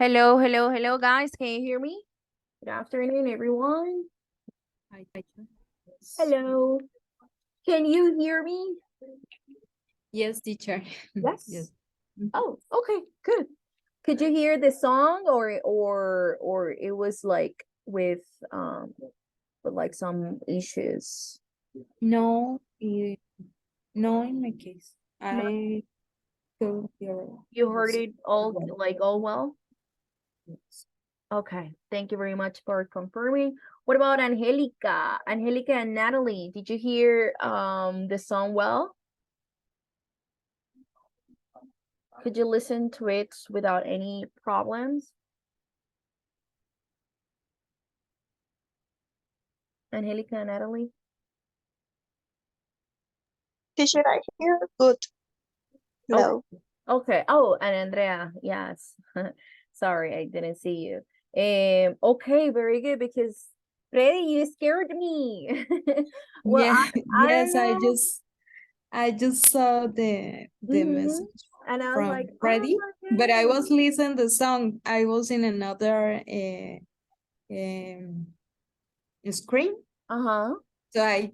Hello, hello, hello, guys. Can you hear me? Good afternoon, everyone. Hi. Hello. Can you hear me? Yes, teacher. Yes. Yes. Oh, okay, good. Could you hear the song or it was like with like some issues? No, no, in my case, No, I could hear you heard this. it all well? Okay, thank you very much for confirming. What about Angelica? Angelica and Natalie, did you hear the song well? Could you listen to it without any problems? Angelica and Natalie? Teacher, I hear good. Okay. No. Okay. Oh, and Andrea, yes. Sorry, I didn't see you. Okay, very good because Freddy, you scared me. Well, Yeah, I don't yes, know. I just saw the Hmm. message And I was like, from oh Freddie, my but I God. was listening the song. I was in another screen, Uh-huh. so I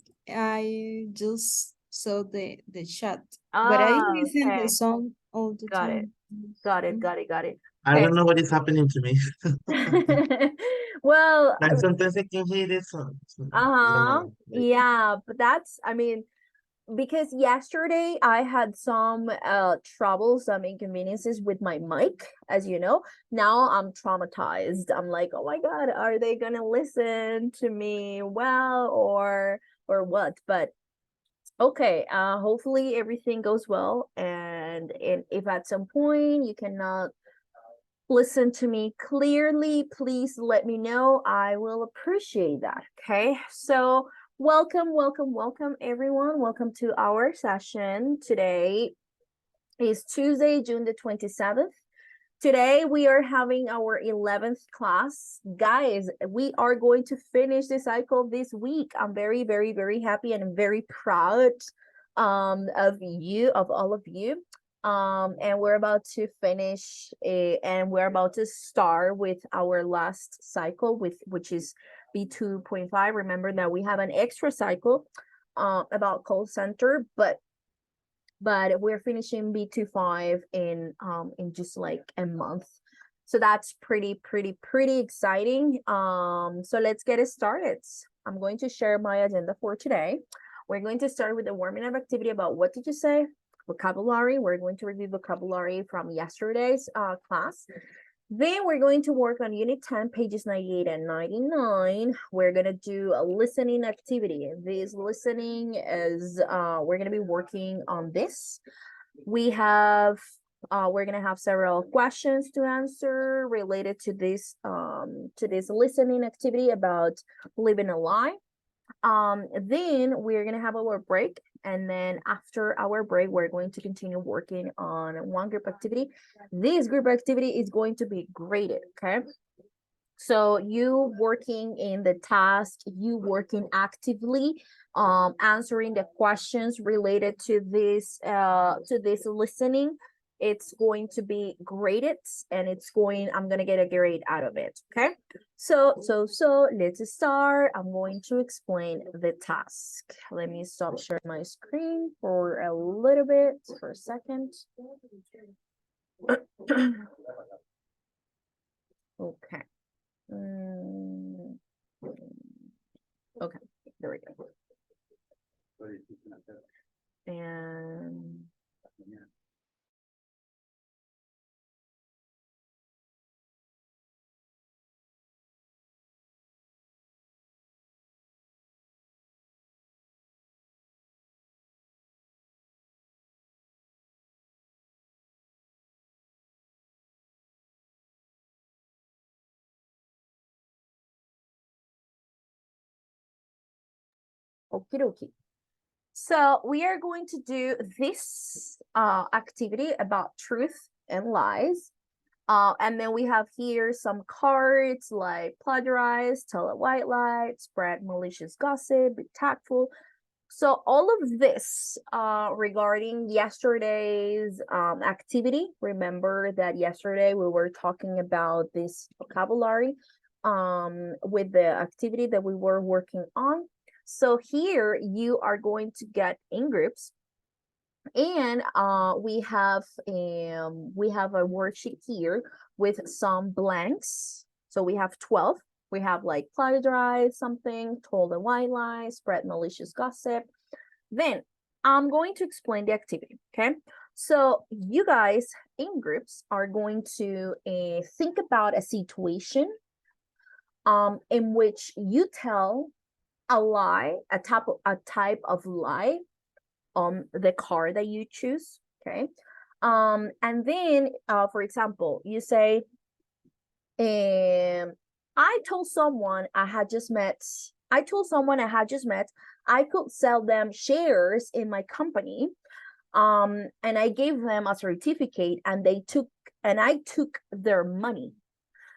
just saw the chat, but I Oh, listen the okay. song all the Got it. time. Got it. Mhm. Got it. Got it. I Okay. don't know what is happening to me. Well, Like sometimes I can hear it, I don't uh-huh. know. Like, Yeah, but that's, I mean, because yesterday I had some trouble, some inconveniences with my mic, as you know. Now I'm traumatized. I'm like, oh my God, are they gonna listen to me well or what? But okay, hopefully everything goes well. And if at some point you cannot listen to me clearly, please let me know. I will appreciate that. Okay. So, welcome, everyone. Welcome to our session. Today is Tuesday, June the 27th. Today, we are having our 11th class. Guys, we are going to finish the cycle this week. I'm very, very, very happy and very proud of you, of all of you. And we're about to finish and we're about to start with our last cycle, which is B2.5. Remember that we have an extra cycle about call center, but we're finishing B2.5 in just like a month. So that's pretty exciting. So let's get it started. I'm going to share my agenda for today. We're going to start with the warming up activity about what did you say? Vocabulary. We're going to review vocabulary from yesterday's class. Then we're going to work on Unit 10, pages 98 and 99. We're going to do a listening activity. This listening is, we're going to be working on this. We're going to have several questions to answer related to this listening activity about living a lie. Then we're gonna have our break, and then after our break, we're going to continue working on one group activity. This group activity is going to be graded, okay? So you working in the task, you working actively, answering the questions related to this listening. It's going to be graded, and I'm gonna get a grade out of it. Okay. So let's start. I'm going to explain the task. Let me stop sharing my screen for a little bit, for a second. Okay. Okay, there we go. And okie dokie. So we are going to do this activity about truth and lies. And then we have here some cards like plagiarize, tell a white lie, spread malicious gossip, be tactful. So all of this regarding yesterday's activity, remember that yesterday we were talking about this vocabulary with the activity that we were working on. So here you are going to get in groups, and we have a worksheet here with some blanks. So we have 12. We have like plagiarize something, told a white lie, spread malicious gossip. Then I'm going to explain the activity, okay? So you guys in groups are going to think about a situation in which you tell a lie, a type of lie on the card that you choose, okay? And then, for example, you say, I told someone I had just met, I could sell them shares in my company. And I gave them a certificate and I took their money.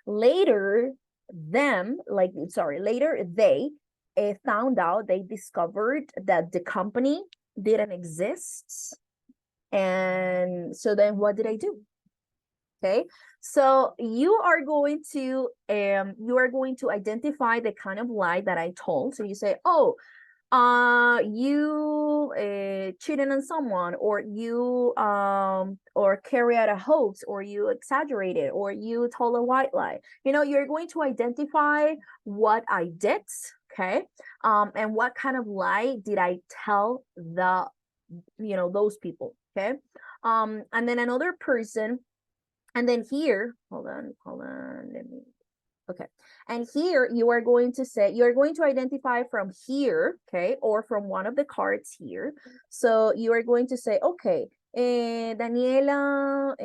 Later, they found out, they discovered that the company didn't exist. And so then what did I do? Okay, so you are going to identify the kind of lie that I told. So you say, oh, you cheated on someone, or you or carry out a hoax, or you exaggerated, or you told a white lie. You're going to identify what I did, okay, and what kind of lie did I tell those people, okay. And then another person, and then here, hold on, let me, okay. And here you're going to identify from here, okay, or from one of the cards here. So you are going to say, okay, Daniela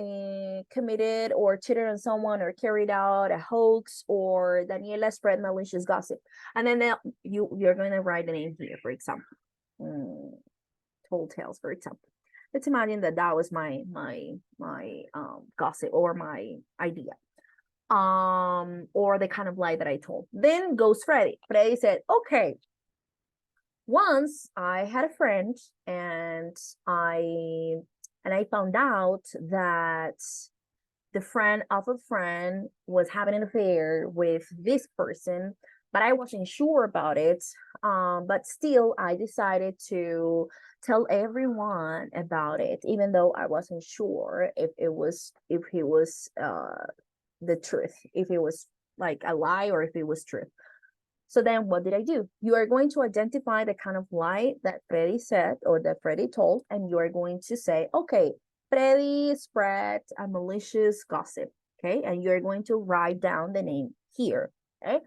committed or cheated on someone, or carried out a hoax, or Daniela spread malicious gossip. And then you're going to write the name here, for example. Told tales, for example. Let's imagine that was my gossip or my idea, or the kind of lie that I told. Then goes Freddie. Freddie said, okay, once I had a friend, and I found out that the friend of a friend was having an affair with this person, but I wasn't sure about it. But still, I decided to tell everyone about it, even though I wasn't sure if he was the truth, if it was like a lie or if it was truth. So then what did I do? You are going to identify the kind of lie that Freddie said, or that Freddie told, and you are going to say, okay, Freddie spread a malicious gossip, okay? And you're going to write down the name here, okay?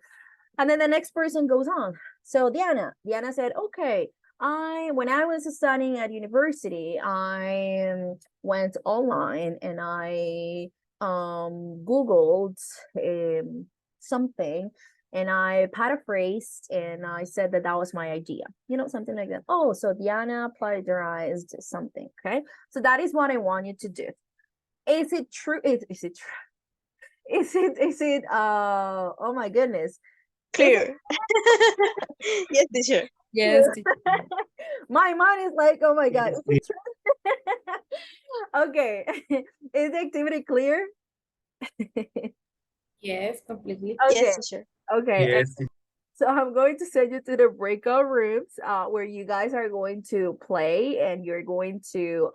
And then the next person goes on. So Diana said, okay, when I was studying at university, I went online and I Googled something, and I paraphrased and I said that was my idea, something like that. Oh, so Diana plagiarized something, okay? So that is what I want you to do. Is it true? Is it true? Is it oh my goodness. Clear. Yes, teacher. Yes. My mind is like, oh my God. Is it true? Okay. Is the activity clear? Yes, completely. Okay. Yes, teacher. Okay. Yes, So I'm going to send you to the breakout rooms where you guys are going to play, and you're going to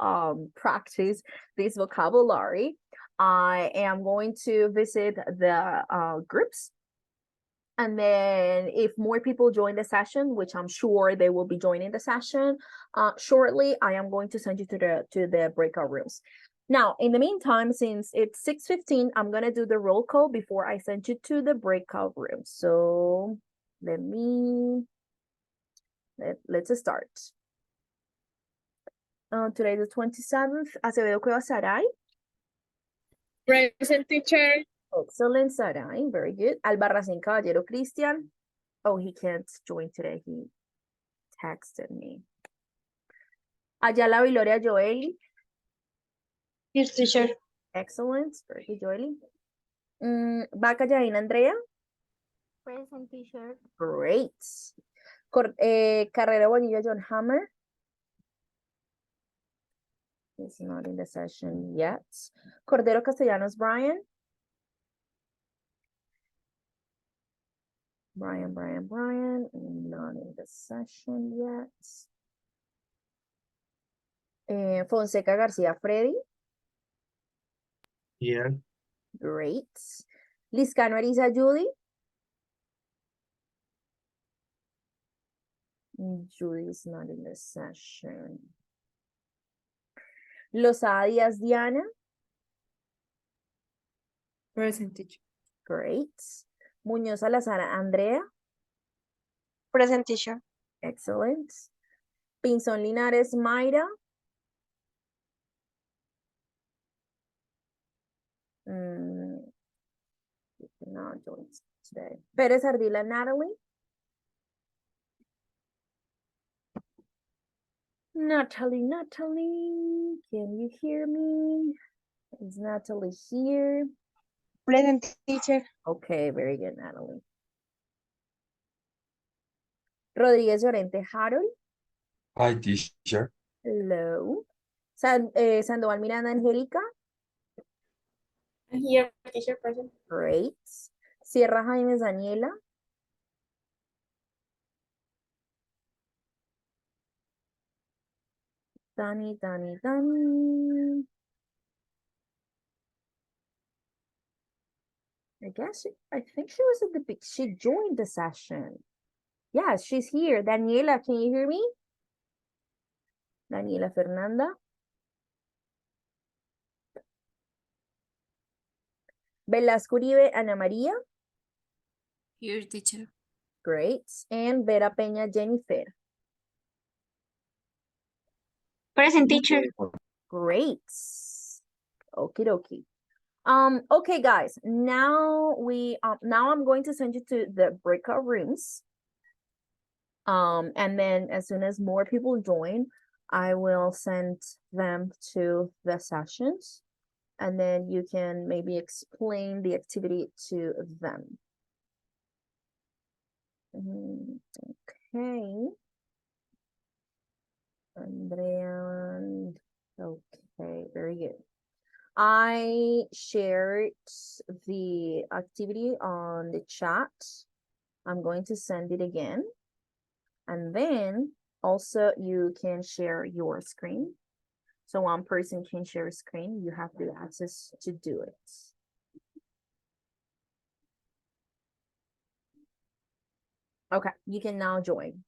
practice this vocabulary. I am going to visit the groups. And then if more people join the session, which I'm sure they will be joining the session shortly, I am going to send you to the breakout rooms. Now, in the meantime, since it's 6:15, I'm going to do the roll call before I send you to the breakout room. So let's start. Today is the 27th. Acevedo Cuevas Saray. Present, teacher. Excellent, Saray. Very good. Albarracín Caballero Cristian. Oh, he can't join today. He texted me. Ayala Viloria Joeli. Yes, teacher. Excellent. Very good, Joeli. Vaca Yaina Andrea. Present, teacher. Great. Carrera Bonilla John Hammer. He's not in the session yet. Cordero Castellanos Brian. Brian, not in the session yet. Fonseca Garcia Freddy. Here. Great. Liscano Ariza Judy. Judy is not in the session. Lozada Díaz Diana. Present, teacher. Great. Muñoz Salazar Andrea. Present, teacher. Excellent. Pinzón Linares Mayra. Not join today. Pérez Ardila Natalie. Natalie, can you hear me? Is Natalie here? Present, teacher. Okay, very good, Natalie. Rodríguez Llorente Harold. Hi, teacher. Hello. Sandoval Miranda Angélica. Here, teacher, present. Great. Sierra Jaimes Daniela. Dani. I think she was at the big, she joined the session. Yes, she's here. Daniela, can you hear me? Daniela Fernanda. Velasco Uribe Ana María. Here, teacher. Great. And Vera Peña Jennifer. Present, teacher. Great. Okie dokie. Okay, guys. Now I'm going to send you to the breakout rooms. And then as soon as more people join, I will send them to the sessions. And then you can maybe explain the activity to them. Okay. Andrea. Okay, very good. I shared the activity on the chat. I'm going to send it again. And then also you can share your screen. So one person can share a screen. You have the access to do it. Okay, you can now join.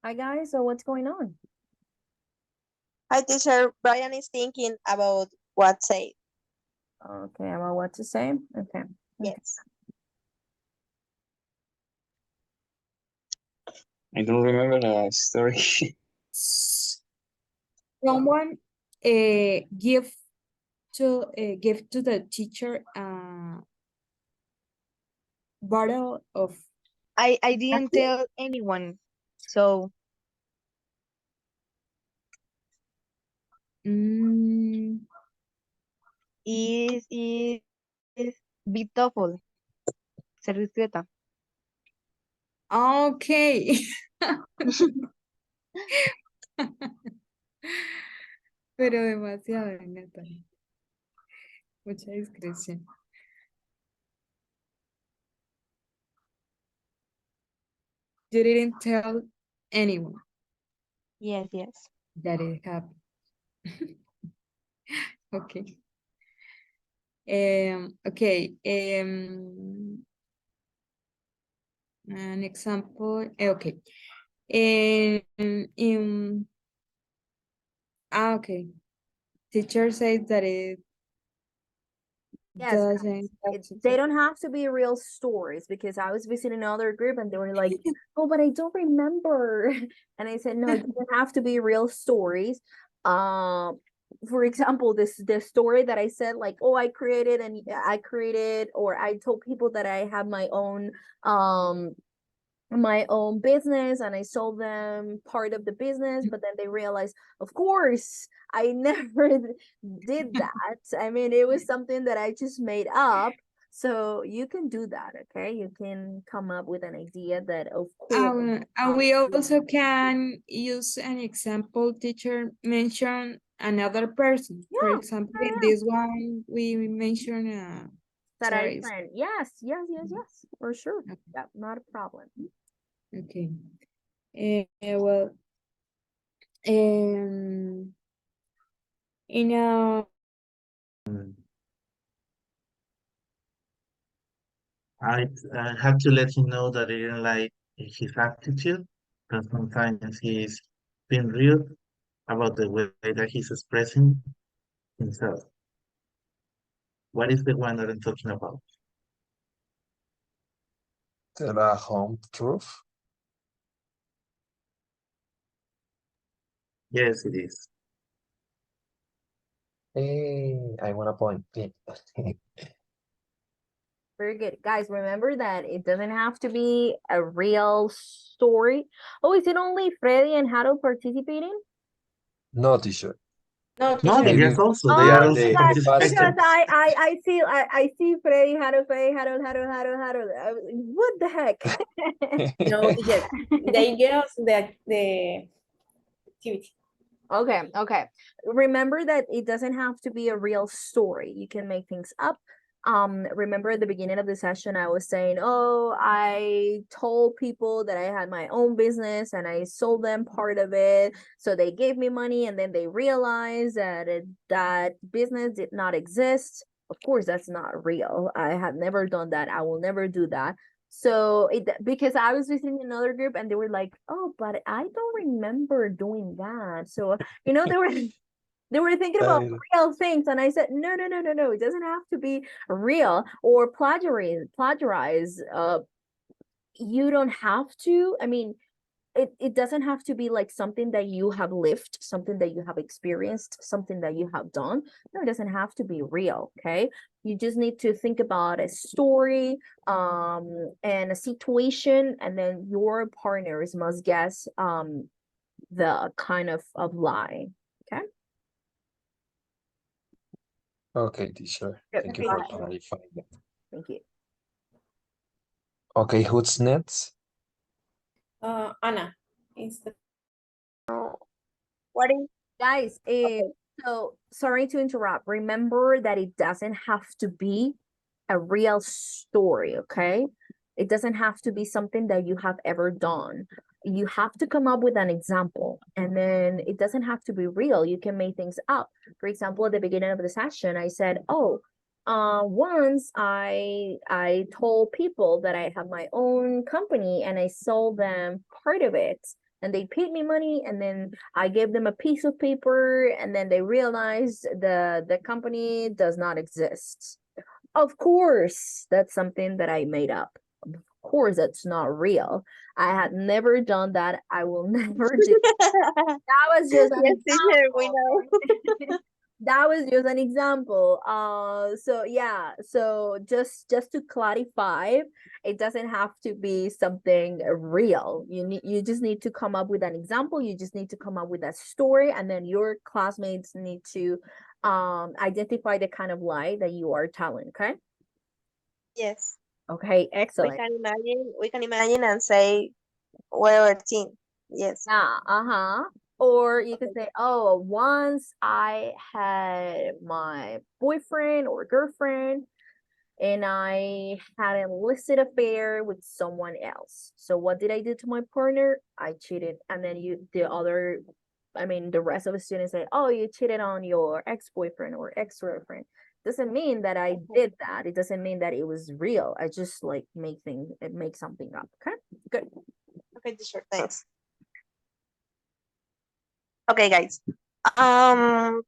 Hi guys, so what's going on? Hi, teacher. Brian is thinking about what say. Okay, about what to say? Okay. Yes. I don't remember the story. Someone give to the teacher a bottle of I didn't tell anyone. So mm, is B2.4. Ser discreta. okay. Pero demasiado, neta. Mucha discreción. You didn't tell anyone Yes, yes. that it happened. Okay. Okay. An example. Okay. Okay. Teacher says that it Yes, doesn't have to they do- don't have to be real stories because I was visiting another group and they were like, oh, but I don't remember. And I said, no, it doesn't have to be real stories. For example, this story that I said, like, oh, I created or I told people that I have my own business and I sold them part of the business, but then they realized, of course, I never did that. I mean, it was something that I just made up. So you can do that, okay? You can come up with an idea that, of course. And we also can use an example. Teacher mention another person. For Yeah, example, yeah, in yeah. this one, we mention That I Teresa. friend. Yes, yes, yes, yes, for sure. Okay. Yeah, not a problem. Okay. Well, in a I have to let him know that I didn't like his attitude, because sometimes he's being rude about the way that he's expressing himself. What is the one that I'm talking about? Tell a home truth. Yes, it is. Hey, I want a point. Very good. Guys, remember that it doesn't have to be a real story. Oh, is it only Freddy and Harold participating? No, teacher. No, No, teacher. yes, Maybe also they they are are Oh, also the because participating. fastest. I see Freddy, Harold. What the heck? No, teacher, they give us the activity. Okay. Remember that it doesn't have to be a real story. You can make things up. Remember at the beginning of the session, I was saying, oh, I told people that I had my own business and I sold them part of it. So they gave me money and then they realized that that business did not exist. Of course, that's not real. I have never done that. I will never do that. So because I was visiting another group and they were like, oh, but I don't remember doing that. So, they were thinking about Style. real things. And I said, no. It doesn't have to be real or plagiarize. You don't have to. I mean, it doesn't have to be like something that you have lived, something that you have experienced, something that you have done. No, it doesn't have to be real. Okay. You just need to think about a story and a situation, and then your partners must guess the kind of lie. Okay. Okay, teacher. Good. Thank you All for right. clarifying that. Thank you. Okay, who's next? Anna is the What is Guys, so sorry to interrupt. Remember that it doesn't have to be a real story, okay? It doesn't have to be something that you have ever done. You have to come up with an example, and then it doesn't have to be real. You can make things up. For example, at the beginning of the session, I said, "Oh, once I told people that I have my own company and I sold them part of it." and they paid me money, and then I gave them a piece of paper, and then they realized the company does not exist. Of course, that's something that I made up. Of course, that's not real. I had never done that. I will never do. That was just an Yes, teacher, we example. know. That was just an example. So yeah, so just to clarify, it doesn't have to be something real. You just need to come up with an example. You just need to come up with a story, and then your classmates need to identify the kind of lie that you are telling. Okay. Yes, Okay. Excellent. we can imagine and say whatever thing. Yes. Yeah, uh-huh. Or you could Okay. say, oh, once I had my boyfriend or girlfriend and I had an illicit affair with someone else. So what did I do to my partner? I cheated. And then the rest of the students say, oh, you cheated on your ex-boyfriend or ex-girlfriend. Doesn't mean that I Okay. did that. It doesn't mean that it was real. I just like make something up. Okay, good. Okay, teacher, thanks. Okay, guys. Um,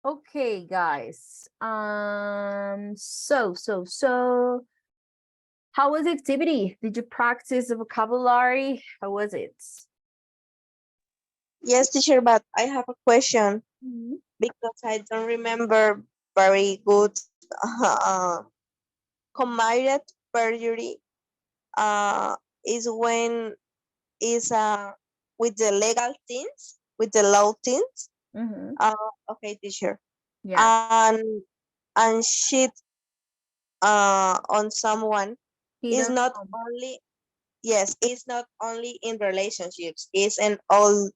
Okay, guys. So how was the activity? Did you practice the vocabulary? How was it? Yes, teacher, but I have a question Mhm. because I don't remember very good. Uh, Committed perjury is when is with the legal things, with the law things. Mhm. Okay, teacher. Yeah. And shit on someone He is does not some. only, yes, it's not only in relationships, it's in all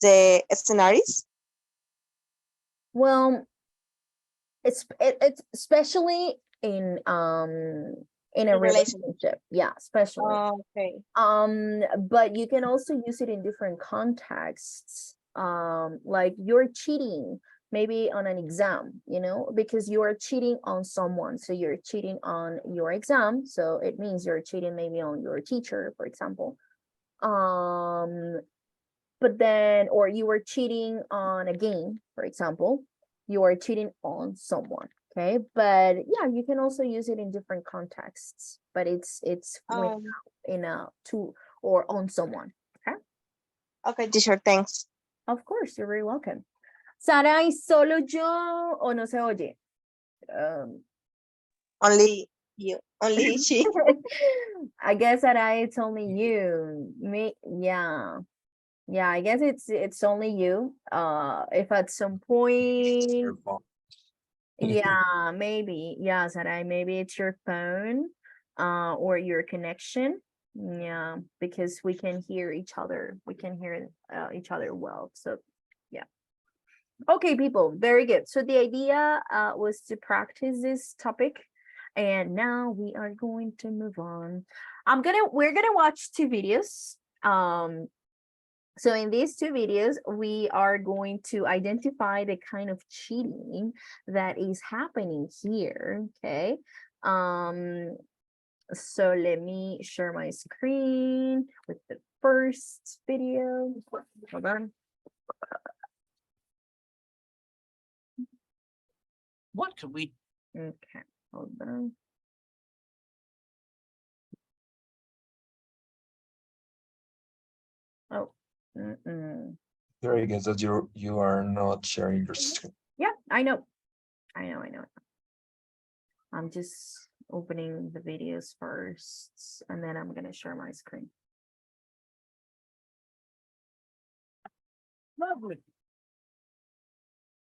the scenarios. Well, it's especially in a In relation. relationship. Yeah, especially. Okay. But you can also use it in different contexts. Like you're cheating maybe on an exam, because you are cheating on someone. So you're cheating on your exam. So it means you're cheating maybe on your teacher, for example. But then, or you were cheating on a game, for example, you are cheating on someone. Okay, but yeah, you can also use it in different contexts, but it's when Um, in a to or on someone. Okay, okay, teacher, thanks. of course, you're very welcome. Sara, ¿y solo yo o no se oye? Only you, only she. I guess Sara, it's only you. Me, yeah. Yeah, I guess it's only you. If at some point, Your phone. yeah, maybe, yeah, Sarai, maybe it's your phone, or your connection. Yeah, because we can hear each other. We can hear each other well. So, yeah. Okay, people, very good. So the idea was to practice this topic, and now we are going to move on. We're gonna watch two videos. So in these two videos, we are going to identify the kind of cheating that is happening here, okay? So let me share my screen with the first video. Hold on. What could we Okay, hold on. Oh, Here, I guess that you are not sharing your screen. yeah, I know. I'm just opening the videos first, and then I'm gonna share my screen. lovely?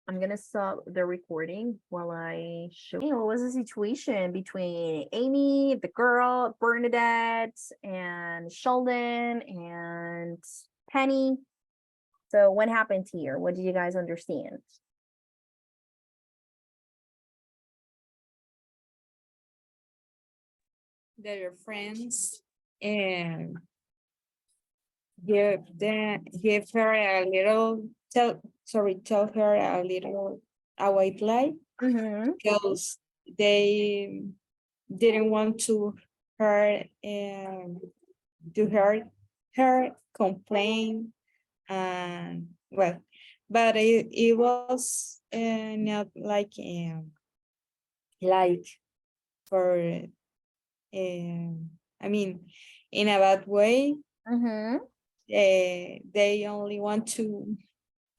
I'm gonna stop the recording while I show you what was the situation between Amy, the girl, Bernadette, and Sheldon and Penny. So what happened here? What did you guys understand? That your friends and give her a little tell her a little a white lie because they didn't want to hurt her complain and well, but it was not like for I mean in a bad way. They only want to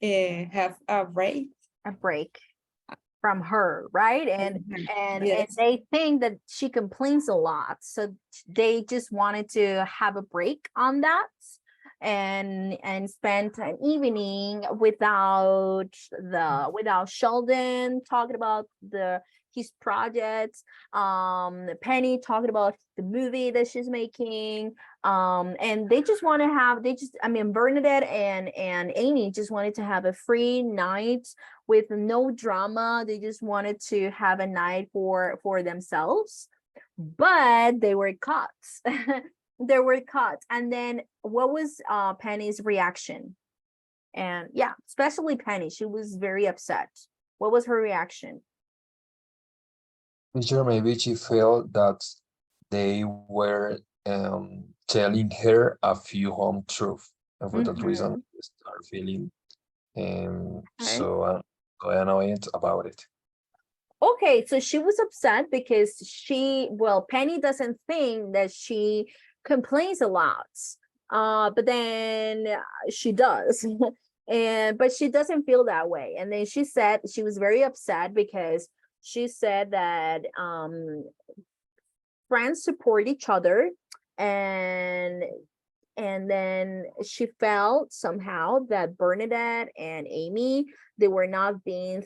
have a break. A break from her, right? And Yes. they think that she complains a lot, so they just wanted to have a break on that and spend an evening without Sheldon talking about his projects, Penny talking about the movie that she's making, and they just want to have Bernadette and Amy just wanted to have a free night with no drama. They just wanted to have a night for themselves, but they were caught. They were caught. And then what was Penny's reaction? And yeah, especially Penny, she was very upset. What was her reaction? Teacher, maybe she felt that they were telling her a few home truth, and for that reason, she started feeling Okay. so got annoyed about it. Okay, so she was upset because well, Penny doesn't think that she complains a lot. But then she does. But she doesn't feel that way. And then she said she was very upset because she said that friends support each other, and then she felt somehow that Bernadette and Amy, they were not being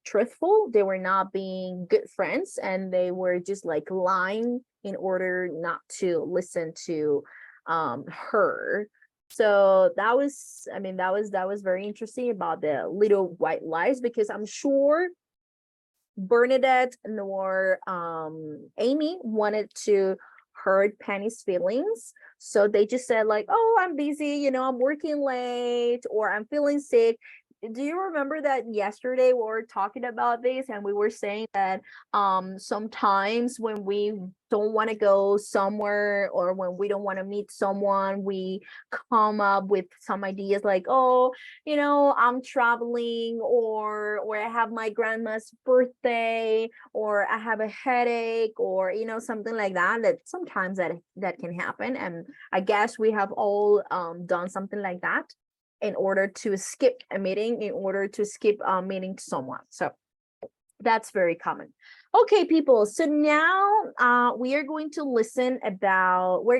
truthful, they were not being good friends, and they were just like lying in order not to listen to her. So that was, I mean, that was very interesting about the little white lies, because I'm sure Bernadette nor Amy wanted to hurt Penny's feelings. So they just said like, oh, I'm busy, I'm working late, or I'm feeling sick. Do you remember that yesterday we were talking about this and we were saying that sometimes when we don't want to go somewhere, or when we don't want to meet someone, we come up with some ideas like, oh, I'm traveling, or I have my grandma's birthday, or I have a headache, or something like that. That sometimes that can happen, and I guess we have all done something like that in order to skip a meeting, in order to skip meeting someone. So that's very common. Okay, people, so now we are going to we're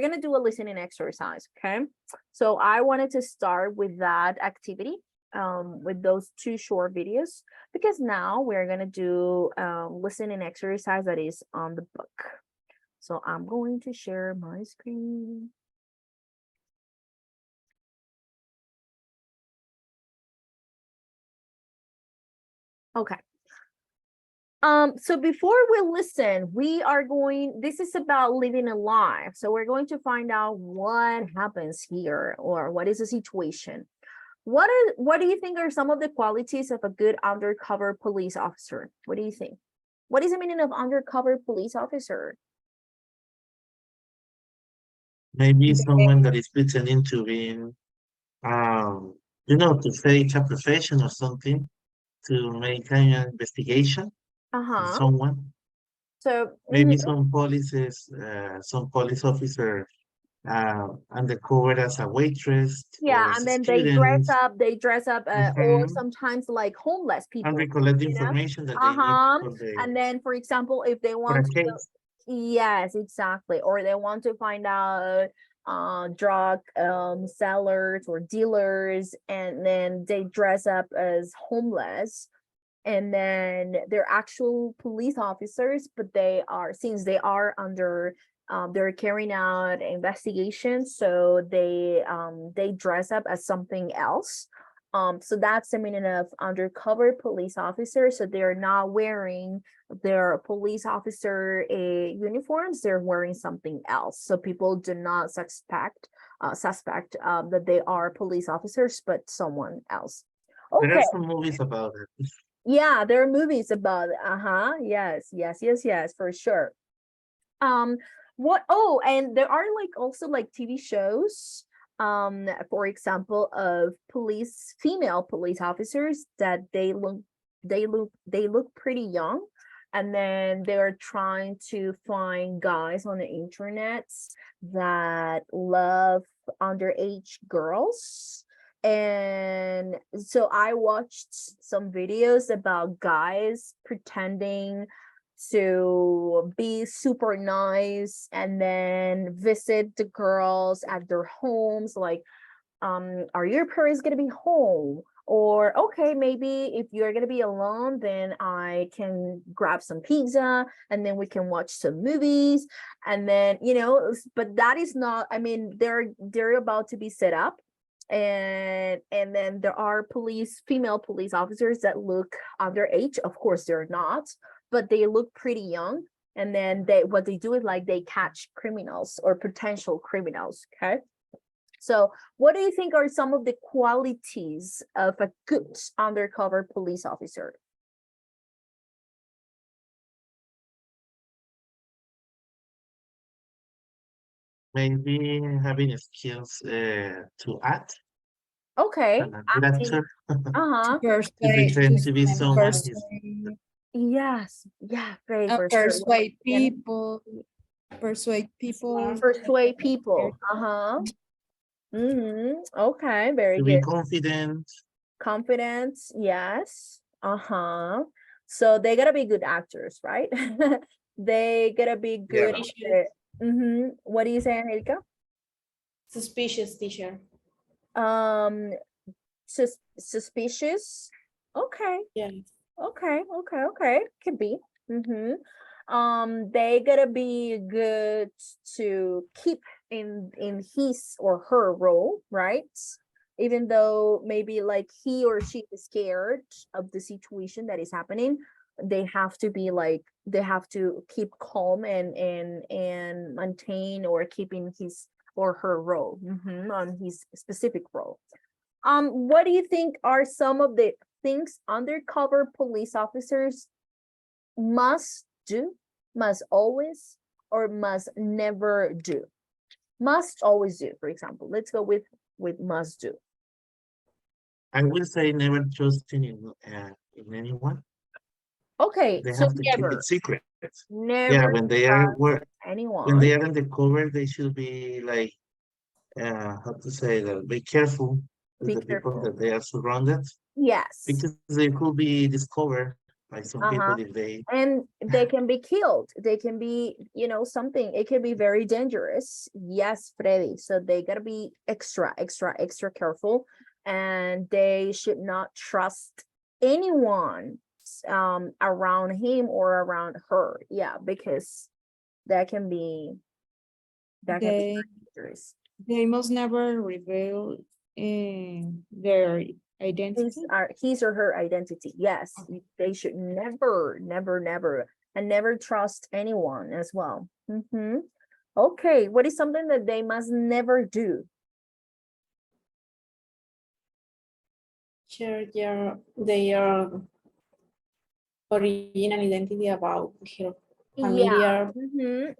going to do a listening exercise. Okay, so I wanted to start with that activity, with those 2 short videos, because now we're going to do listening exercise that is on the book. So I'm going to share my screen. Okay. So before we listen, this is about living a life. So we're going to find out what happens here, or what is the situation. What do you think are some of the qualities of a good undercover police officer? What do you think? What is the meaning of undercover police officer? Maybe someone that is pretending to be, to fake a profession or something, to make an investigation on Uh-huh. someone. So Maybe some police officer undercover as a waitress yeah, or as and a then student, they dress up, or mhm, sometimes like homeless and people, recollect you know? information that they need Uh-huh. for And then, for example, if they for a want to case. yes, exactly. Or they want to find out drug sellers or dealers, and then they dress up as homeless, and then they're actual police officers, but since they are under they're carrying out investigations, so they dress up as something else. So that's the meaning of undercover police officer. So they're not wearing their police officer uniforms, they're wearing something else, so people do not suspect that they are police officers, but someone else. There are Okay. some movies about it. Yeah, there are movies about it. Uh-huh. Yes, for sure. And there are like also like TV shows, for example, of female police officers that they look pretty young, and then they're trying to find guys on the internet that love underage girls. And so I watched some videos about guys pretending to be super nice and then visit the girls at their homes, like, are your parents gonna be home? Or okay, maybe if you're gonna be alone, then I can grab some pizza and then we can watch some movies. And then, but that is not, I mean, they're about to be set up. And then there are female police officers that look underage. Of course they're not, but they look pretty young. And then what they do is like they catch criminals or potential criminals. Okay. So what do you think are some of the qualities of a good undercover police officer? Maybe having skills to act. Okay. Good Acting. actor. Uh-huh. To Persuade, pretend to be someone he's persuade, Yes. Yeah, Freddy, for sure. persuade Again, people, persuade people. persuade people. Uh-huh. Okay, very to be good. confident. Confidence, yes. Uh-huh. So they gotta be good actors, right? They gotta be good. Yeah. What do you say, Angelica? Suspicious teacher. Um, suspicious. Okay, Yeah. okay. Could be. They gotta be good to keep in his or her role, right? Even though maybe like he or she is scared of the situation that is happening, they have to be like they have to keep calm and maintain or keeping his or her role on his specific role. What do you think are some of the things undercover police officers must do, must always, or must never do? Must always do, for example. Let's go with must do. I will say never trust in anyone. Okay, They so have to keep never, it secret. Yeah, never when they are trust when anyone. they are in the cover, they should be like how to say that, be careful with Be the people careful. that they are surrounded Yes. because they could be discovered by some people Uh-huh. if they. And they can be killed. They can be, something. It can be very dangerous. Yes, Freddy. So they gotta be extra careful, and they should not trust anyone around him or around her. Yeah, because that can be They very dangerous. they must never reveal their identity. His or her identity. Yes, Okay. they should never, and never trust anyone as well. Okay, what is something that they must never do? Share their original identity about her Yeah, familiar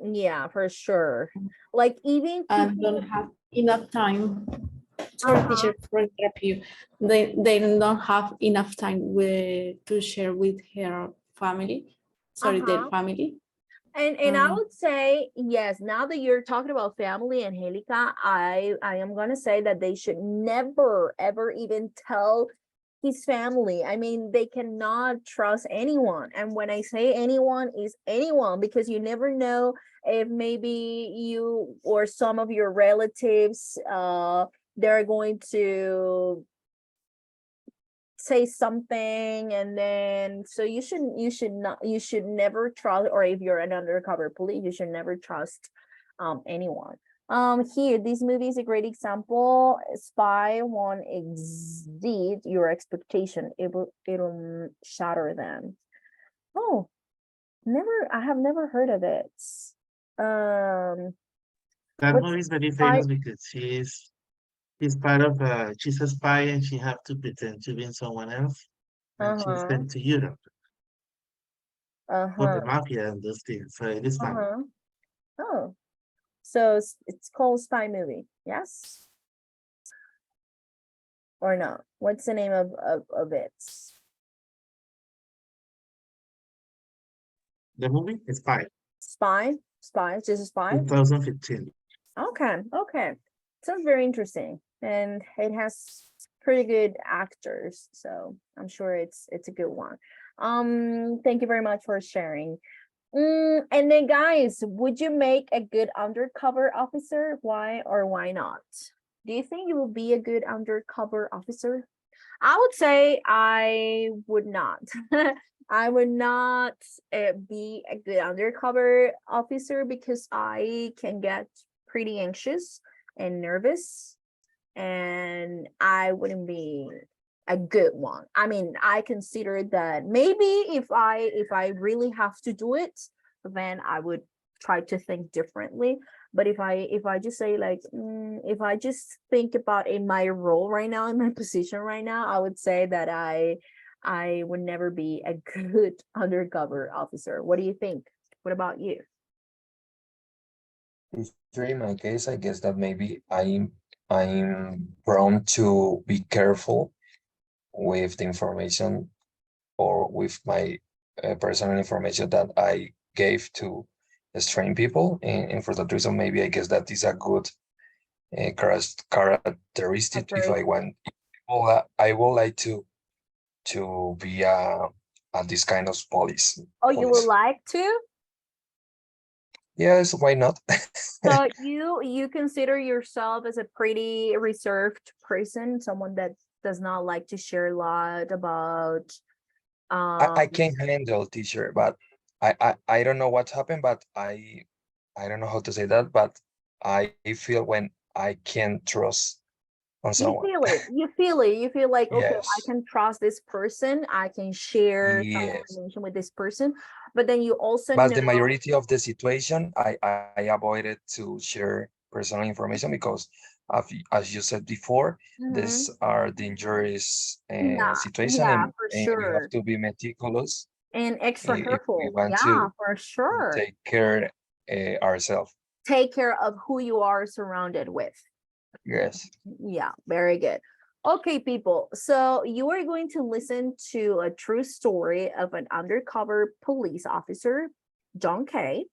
yeah, for sure. Like even and keeping. don't have enough time. Sorry, teacher, for interrupt you. They don't have enough time to share with her family. Sorry, their Uh-huh. family. And I would say yes. Now that you're talking about family, Angelica, I am gonna say that they should never ever even tell his family. I mean, they cannot trust anyone. And when I say anyone, is anyone, because you never know if maybe you or some of your relatives they're going to say something, and then so you should never trust, or if you're an undercover police, you should never trust anyone. Here, this movie is a great example. Spy won't exceed your expectation. It'll shatter them. Oh, I have never heard of it. um That what's movie is very spy? famous because she's part of she's a spy and she have to pretend to be someone else and she's Uh-huh. sent to Europe for Uh-huh. the mafia and those things. So it is fun. Uh-huh. Oh, so it's called Spy Movie, yes? Or no? What's the name of it? The movie is fine. Spy, it's just a spy? 2015. Okay. Sounds very interesting. And it has pretty good actors, so I'm sure it's a good one. Thank you very much for sharing. And then guys, would you make a good undercover officer? Why or why not? Do you think you will be a good undercover officer? I would say I would not. I would not be a good undercover officer because I can get pretty anxious and nervous, and I wouldn't be a good one. I mean, I consider that maybe if I really have to do it, then I would try to think differently. But if I just say like if I just think about in my role right now, in my position right now, I would say that I would never be a good undercover officer. What do you think? What about you? Sure, in my case, I guess that maybe I'm prone to be careful with the information or with my personal information that I gave to strange people, and for that reason, maybe I guess that is a good characteristic. If I want, I would like to be a this kind of police. Oh, you would like to? Yes, why not? So you consider yourself as a pretty reserved person, someone that does not like to share a lot about I can handle teacher, but I don't know what happened, but I don't know how to say that, but I feel when I can trust on you someone. feel it. You feel it. You feel like, okay, I Yes, can trust this person. I can share some yes. information with this person. But then you also But know, the majority of the situation, I avoided to share personal information because, as you said before, mhm, these are dangerous yeah, situation, yeah, for and we have sure. to be meticulous And extra if we careful. want Yeah, for to sure. take care ourselves. Take care of who you are surrounded with. Yes. Yeah, very good. Okay, people. So you are going to listen to a true story of an undercover police officer, John Kay,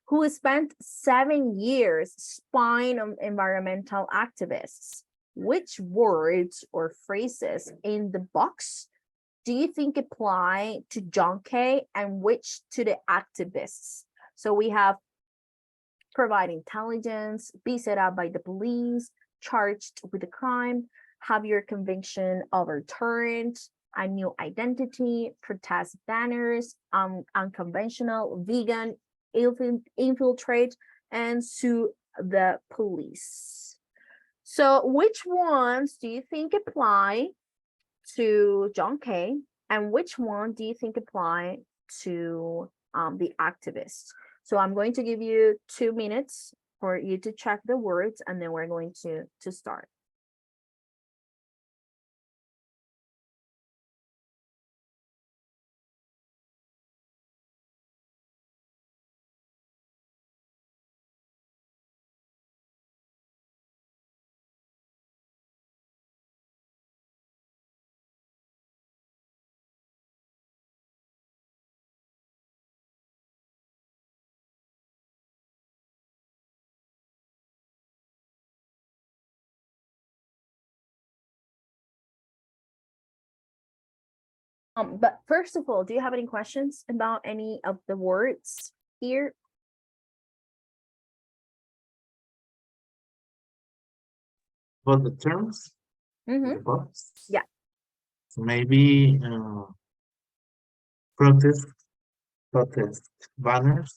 who spent 7 years spying on environmental activists. Which words or phrases in the box do you think apply to John Kay and which to the activists? So we have provide intelligence, be set up by the police, charged with a crime, have your conviction overturned, a new identity, protest banners, unconventional, vegan, infiltrate, and sue the police. So, which ones do you think apply to John Kay, and which one do you think apply to the activists? So I'm going to give you 2 minutes for you to check the words, and then we're going to start. But first of all, do you have any questions about any of the words here? About the terms, Mm-hmm. the box. Yeah. Maybe protest, protest banners.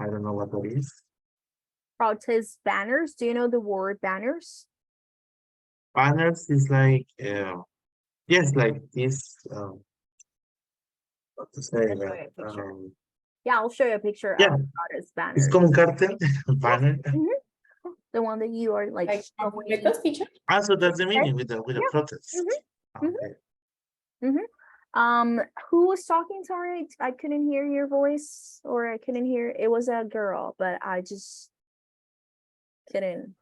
I don't know what that is. Protest banners. Do you know the word banners? Banners is like, yes, like this, what to say, Yeah, I'll show you a picture yeah, of protest it's banners. como un cartel, banner. Mhm. The one that you are like showing. Panfletos, teacher? Also, that's the Okay. meaning with the Yeah. protest. Mhm. Okay. Who was talking? Sorry, I couldn't hear your voice, or I couldn't hear. It was a girl, but I just couldn't.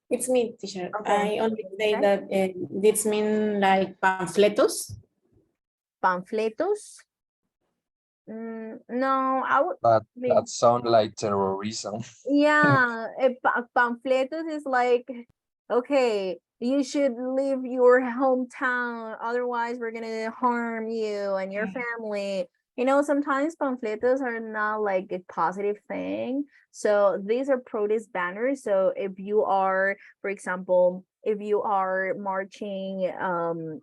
It's me, teacher. Okay. I only say Okay. that this mean like panfletos. Panfletos. No, I would. But I mean, that sound like terrorism. yeah, pamphletos is like, okay, you should leave your hometown, otherwise we're gonna harm you and your family. Sometimes pamphletos are not like a positive thing. So these are protest banners. So if you are, for example, if you are marching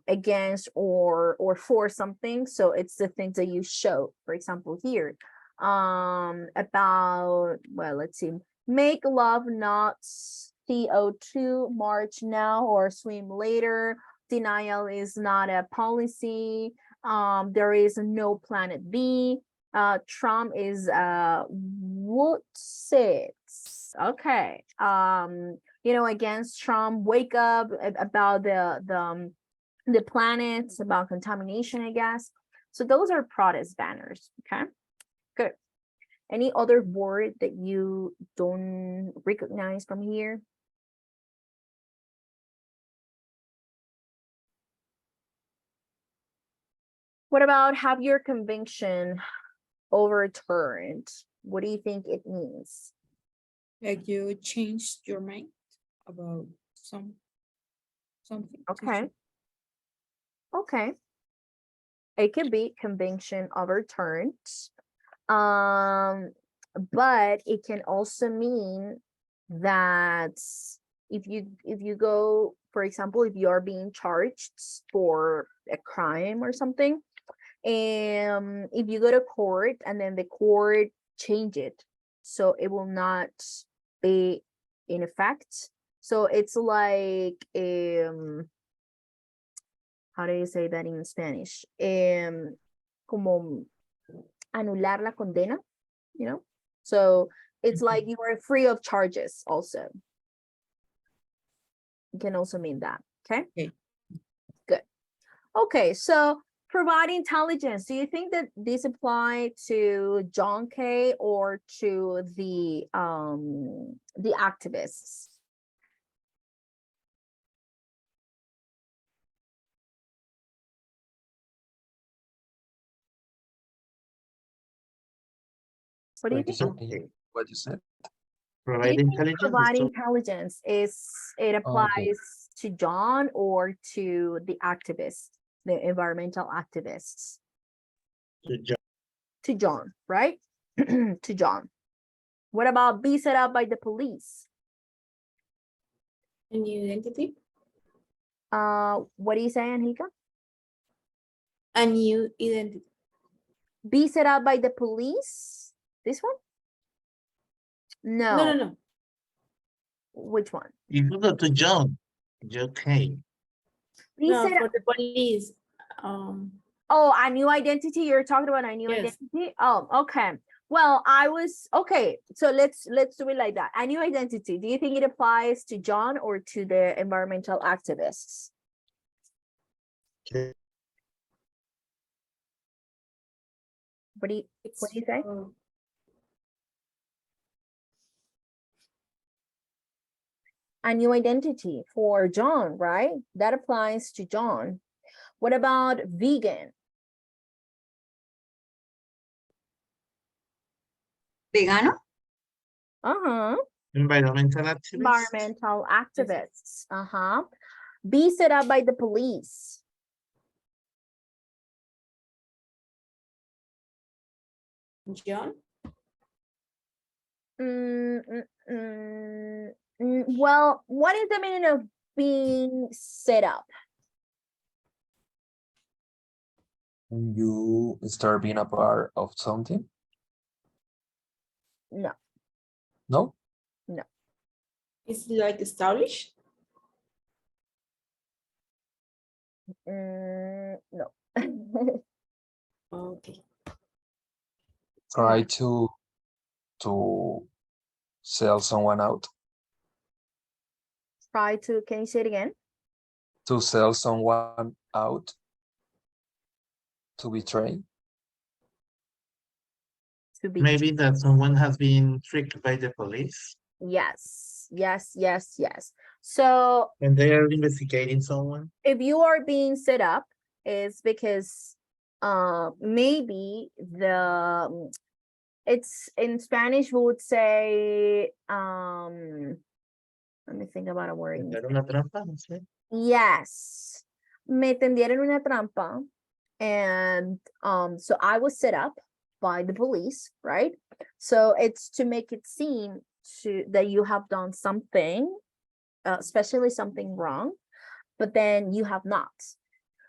against or for something, so it's the things that you show. For example, here about, well, let's see, make love not CO2, march now or swim later, denial is not a policy, there is no planet B, Trump is Woodsits. Okay. Against Trump, wake up about the planets, about contamination, I guess. So those are protest banners. Okay. Good. Any other word that you don't recognize from here? What about have your conviction overturned? What do you think it means? Like you changed your mind about something. Okay. Okay. It could be conviction overturned. But it can also mean that if you go, for example, if you are being charged for a crime or something, and if you go to court and then the court change it, so it will not be in effect. So it's like how do you say that in Spanish? Como anular la condena, you know? So it's like you are free of charges also. It can also mean that, okay? Okay. Good. Okay, so provide intelligence. Do you think that this apply to John Kay or to the activists? What do you think? What you said? Do you Provide think intelligence. provide So intelligence it applies to John or to the activists, the environmental activists? To John, right? To John. What about be set up by the police? A new identity? What do you say, Anhika? A new identity. Be set up by the police? This one? No. No. Which one? if you go to John, okay. Be No, set for up. the police. Oh, a new identity. You're talking about a new Yes. identity? Oh, okay. Well, I was okay. So let's do it like that. A new identity. Do you think it applies to John or to the environmental activists? Okay. What do you say? A new identity for John, right? That applies to John. What about vegan? ¿Vegano? Uh-huh. Environmental activists. Environmental activists. Uh-huh. Be set up by the police. John? Well, what is the meaning of being set up? When you start being a part of something? No. No? No. It's like established? No. Okay. Try to sell someone out. Try to, can you say it again? To sell someone out. To betray. To be. Maybe that someone has been tricked by the police. Yes. So And they are investigating someone. if you are being set up, is because maybe it's in Spanish we would say let me think about a word. Era una trampa, no sé. Yes. Me tendieron una trampa. And so I was set up by the police, right? So it's to make it seem that you have done something, especially something wrong, but then you have not.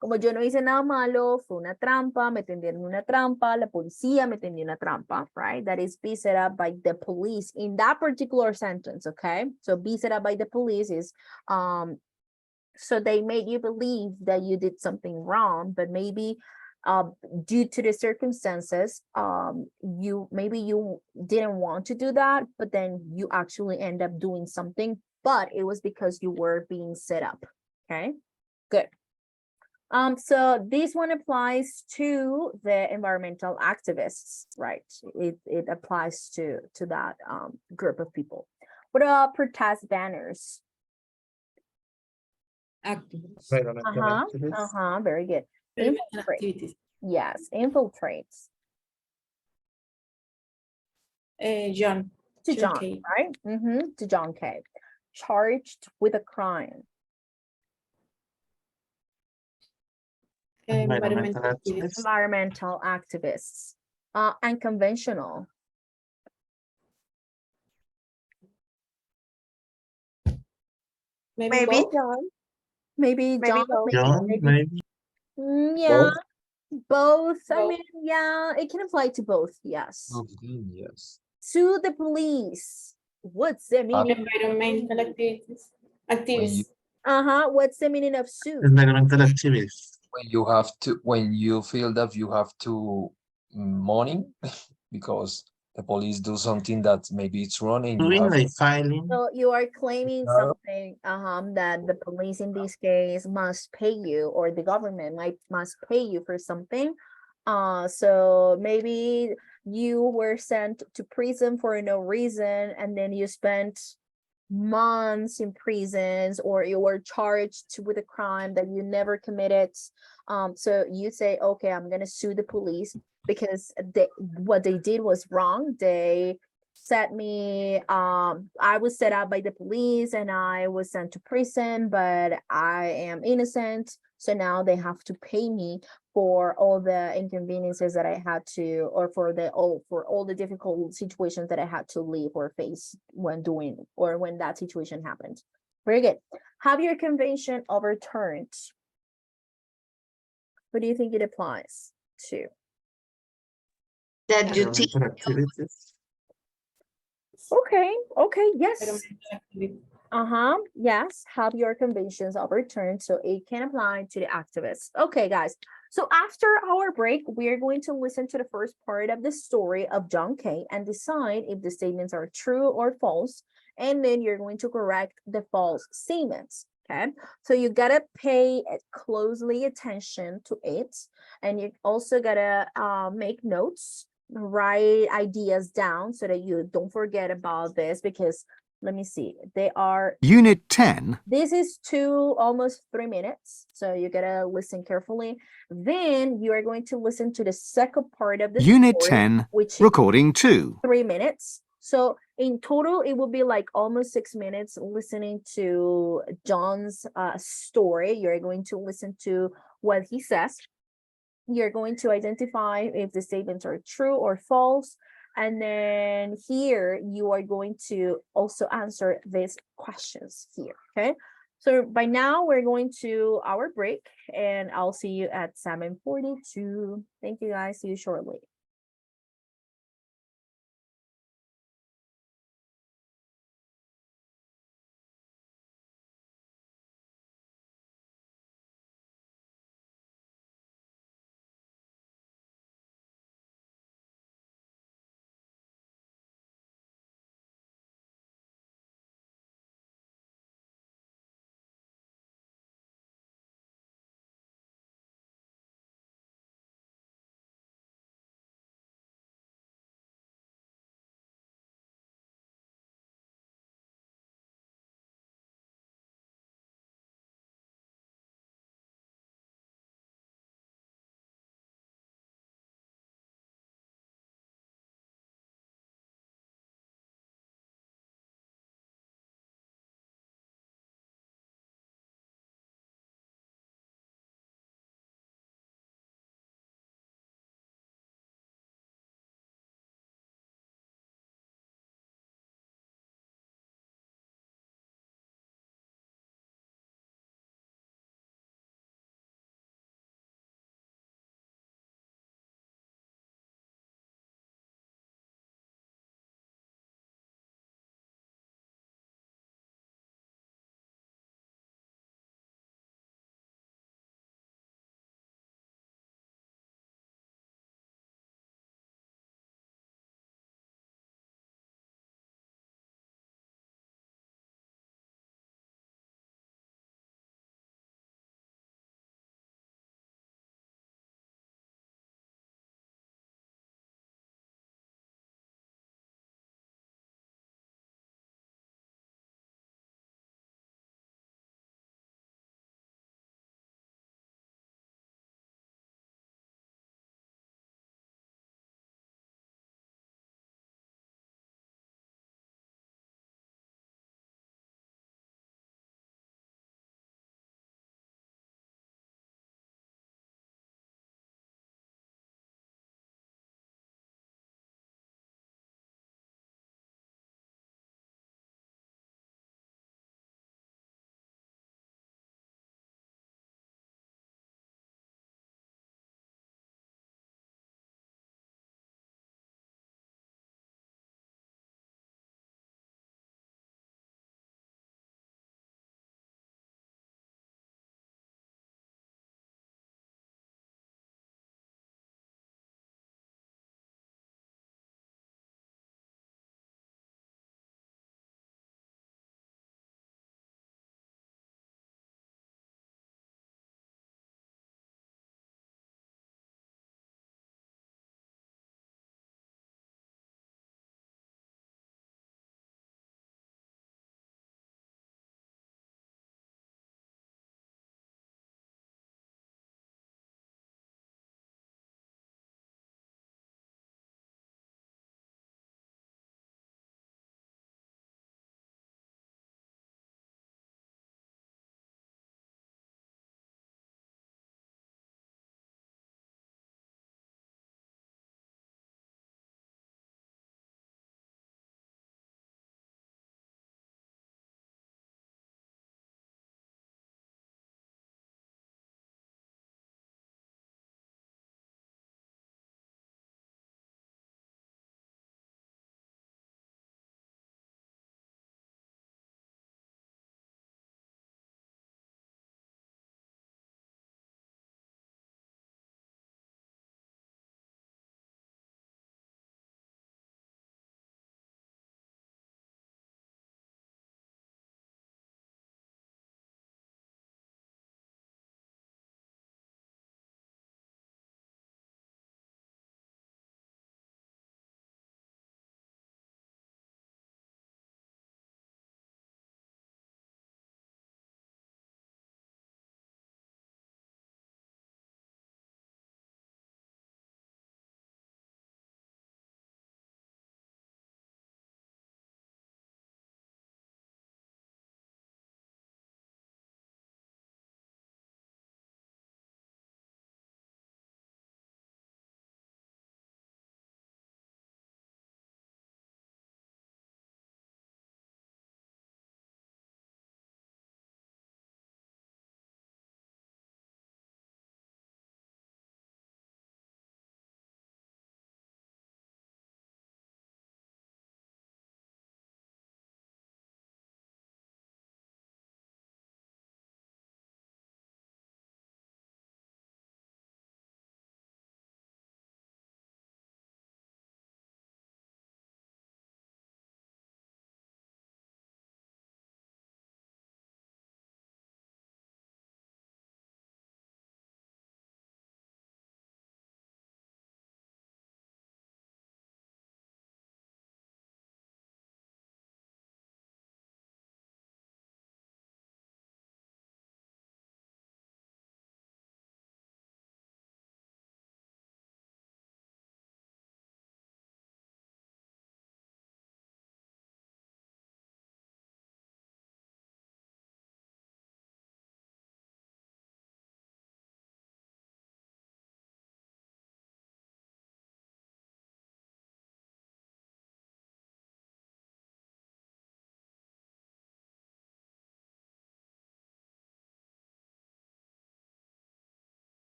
Como yo no hice nada malo, fue una trampa, me tendieron una trampa, la policía me tendió una trampa, right? That is be set up by the police in that particular sentence, okay? So be set up by the police is, so they made you believe that you did something wrong, but maybe due to the circumstances, maybe you didn't want to do that, but then you actually end up doing something, but it was because you were being set up, okay? Good. So this one applies to the environmental activists, right? It applies to that group of people. What about protest banners? Activists. Environmental activists. Very good. Environmental activities. Yes, infiltrates. John. To John John, K. right? To John K. Charged with a crime. Environmental activists. Environmental activists. Unconventional. Maybe Maybe both? John. Maybe Maybe John, both. John, maybe. Yeah, both. I Both. mean, yeah, it can apply to both. Yes. Of them, yes. To the police. What's the meaning? Environmental activities. When Activists. What's the meaning of sue? Environmental activists. when you feel that you have to money because the police do something that maybe it's wrong and you Doing have like filing. So you are claiming Yeah. something, that the police in this case must pay you, or the government must pay you for something. So maybe you were sent to prison for no reason, and then you spent months in prisons, or you were charged with a crime that you never committed. So you say, okay, I'm gonna sue the police because what they did was wrong. They set me, I was set up by the police and I was sent to prison, but I am innocent. So now they have to pay me for all the inconveniences that I had to, or for all the difficult situations that I had to live or face when that situation happened. Very good. Have your conviction overturned. What do you think it applies to? That you teach. Environmental activities. Okay, yes. Environmental activities. Yes, have your convictions overturned, so it can apply to the activists. Okay, guys. So after our break, we are going to listen to the first part of the story of John K. and decide if the statements are true or false. And then you're going to correct the false statements. Okay, so you gotta pay closely attention to it, and you also gotta make notes, write ideas down so that you don't forget about this, because let me see, they are Unit 10. This is almost 3 minutes, so you gotta listen carefully. Then you are going to listen to the second part of the Unit story, 10. which is Recording 2. 3 minutes. So in total, it will be like almost 6 minutes listening to John's story. You're going to listen to what he says. You're going to identify if the statements are true or false. And then here you are going to also answer these questions here, okay? So by now we're going to our break, and I'll see you at 7:42. Thank you guys, see you shortly.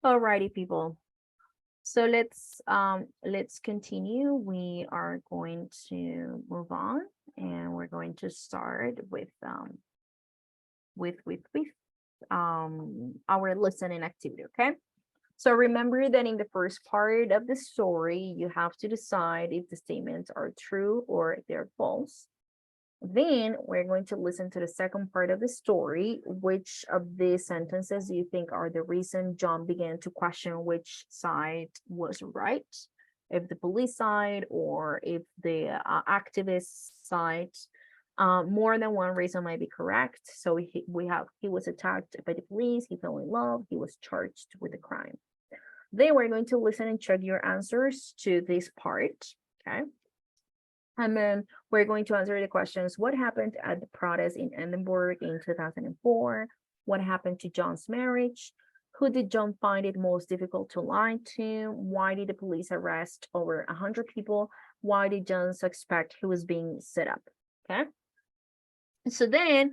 Alrighty, people. So let's continue. We are going to move on, and we're going to start with our listening activity. Okay. So remember that in the first part of the story, you have to decide if the statements are true or if they're false. Then we're going to listen to the second part of the story. Which of these sentences do you think are the reason John began to question which side was right? If the police side or if the activist side. More than one reason might be correct. So he was attacked by the police, he fell in love, he was charged with a crime. Then we're going to listen and check your answers to this part, okay? And then we're going to answer the questions. What happened at the protest in Edinburgh in 2004? What happened to John's marriage? Who did John find it most difficult to lie to? Why did the police arrest over 100 people? Why did John suspect he was being set up? Okay. So then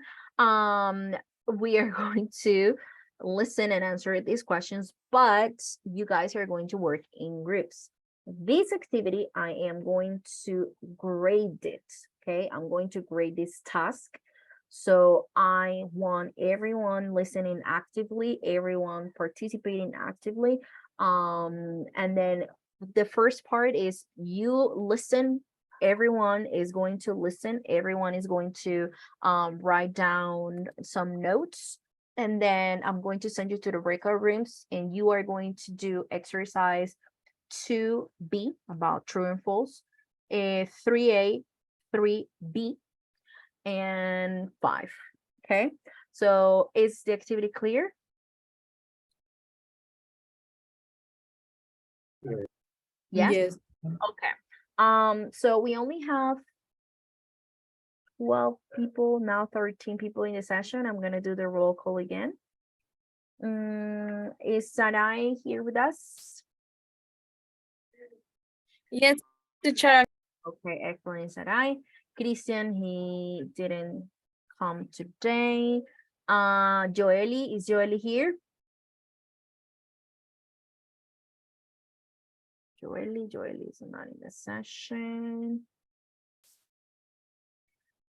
we are going to listen and answer these questions, but you guys are going to work in groups. This activity, I am going to grade it, okay? I'm going to grade this task. So I want everyone listening actively, everyone participating actively. And then the first part is you listen. Everyone is going to listen. Everyone is going to write down some notes. And then I'm going to send you to the breakout rooms, and you are going to do exercise 2B about true and false, 3A, 3B, and 5. Okay, so is the activity clear? Yes? Yes. Okay. So we only have 12 people, now 13 people in the session. I'm gonna do the roll call again. Is Sarai here with us? Yes, teacher. Okay, excellent, Sarai. Christian, he didn't come today. Joely, is Joely here? Joely is not in the session.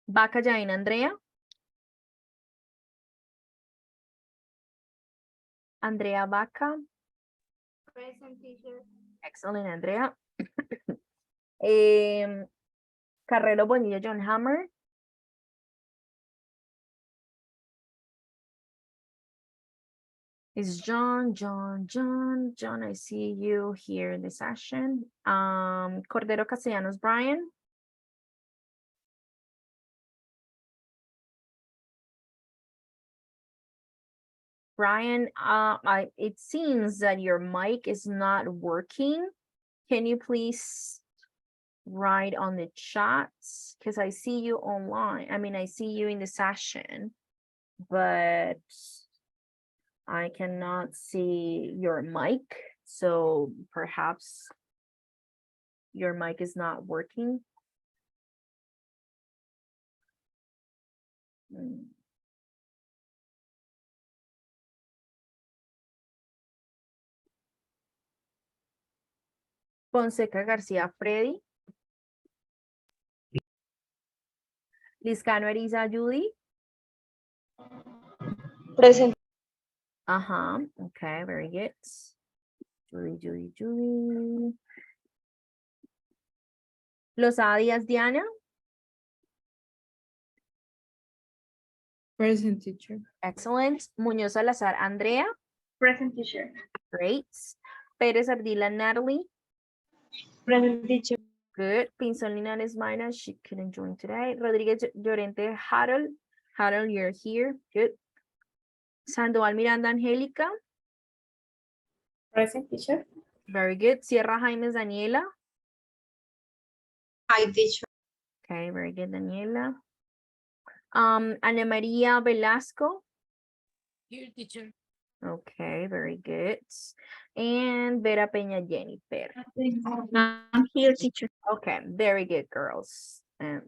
Vaca Jain, Andrea? Andrea Vaca? Present, teacher. Excellent, Andrea. Carrero Bonilla John Hammer? Is John, I see you here in the session. Cordero Castellanos, Brian. Brian, it seems that your mic is not working. Can you please write on the chat? Because I see you online. I mean, I see you in the session, but I cannot see your mic. So perhaps your mic is not working. Fonseca García Freddy. Liscano Ariza Judy. Present. Okay, very good. Julie. Lozada Díaz Diana. Present, teacher. Excellent. Muñoz Salazar Andrea. Present, teacher. Great. Pérez Ardila Natalie. Present, teacher. Good. Pinzón Linares Mayra, she couldn't join today. Rodríguez Llorente Harold. Harold, you're here. Good. Sandoval Miranda Angélica. Present, teacher. Very good. Sierra Jaimes Daniela. Hi, teacher. Okay, very good, Daniela. Ana María Velasco. Here, teacher. Okay, very good. And Vera Peña Jennifer. I'm here, teacher. Okay, very good, girls and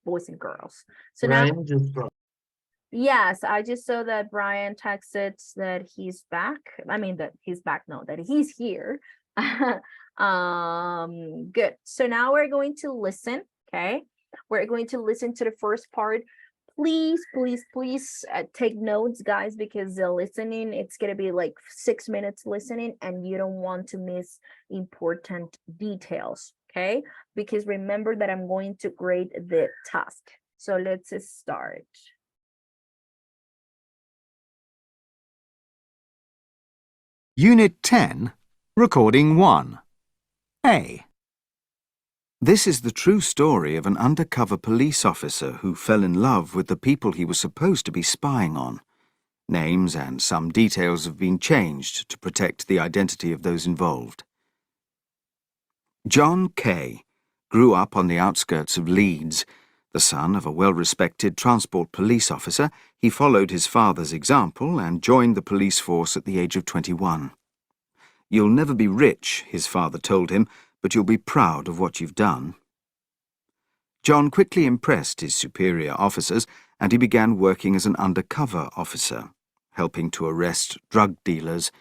boys and girls. So now Ryan just wrote. Yes, I just saw that Brian texted that he's back. I mean that he's back, no, that he's here. Good. So now we're going to listen, okay? We're going to listen to the first part. Please, please, please take notes, guys, because the listening, it's gonna be like 6 minutes listening, and you don't want to miss important details, okay? Because remember that I'm going to grade the task. So let's start. Unit 10, Recording 1. A. This is the true story of an undercover police officer who fell in love with the people he was supposed to be spying on. Names and some details have been changed to protect the identity of those involved. John Kay grew up on the outskirts of Leeds. The son of a well-respected transport police officer, he followed his father's example and joined the police force at the age of 21. You'll never be rich, his father told him, but you'll be proud of what you've done. John quickly impressed his superior officers, and he began working as an undercover officer, helping to arrest drug dealers.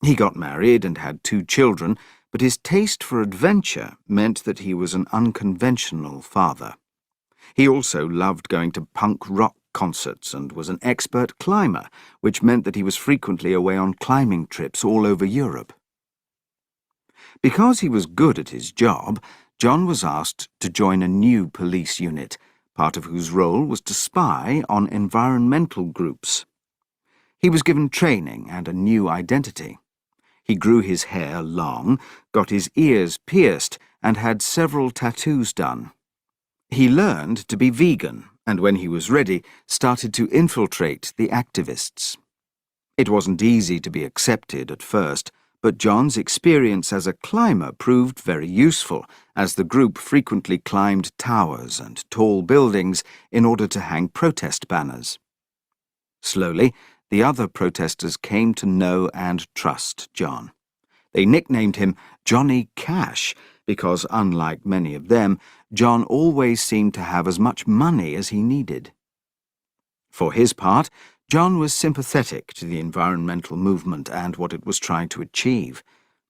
He got married and had 2 children, but his taste for adventure meant that he was an unconventional father. He also loved going to punk rock concerts and was an expert climber, which meant that he was frequently away on climbing trips all over Europe. Because he was good at his job, John was asked to join a new police unit, part of whose role was to spy on environmental groups. He was given training and a new identity. He grew his hair long, got his ears pierced, and had several tattoos done. He learned to be vegan, and when he was ready, started to infiltrate the activists. It wasn't easy to be accepted at first, but John's experience as a climber proved very useful, as the group frequently climbed towers and tall buildings in order to hang protest banners. Slowly, the other protesters came to know and trust John. They nicknamed him Johnny Cash because, unlike many of them, John always seemed to have as much money as he needed. For his part, John was sympathetic to the environmental movement and what it was trying to achieve.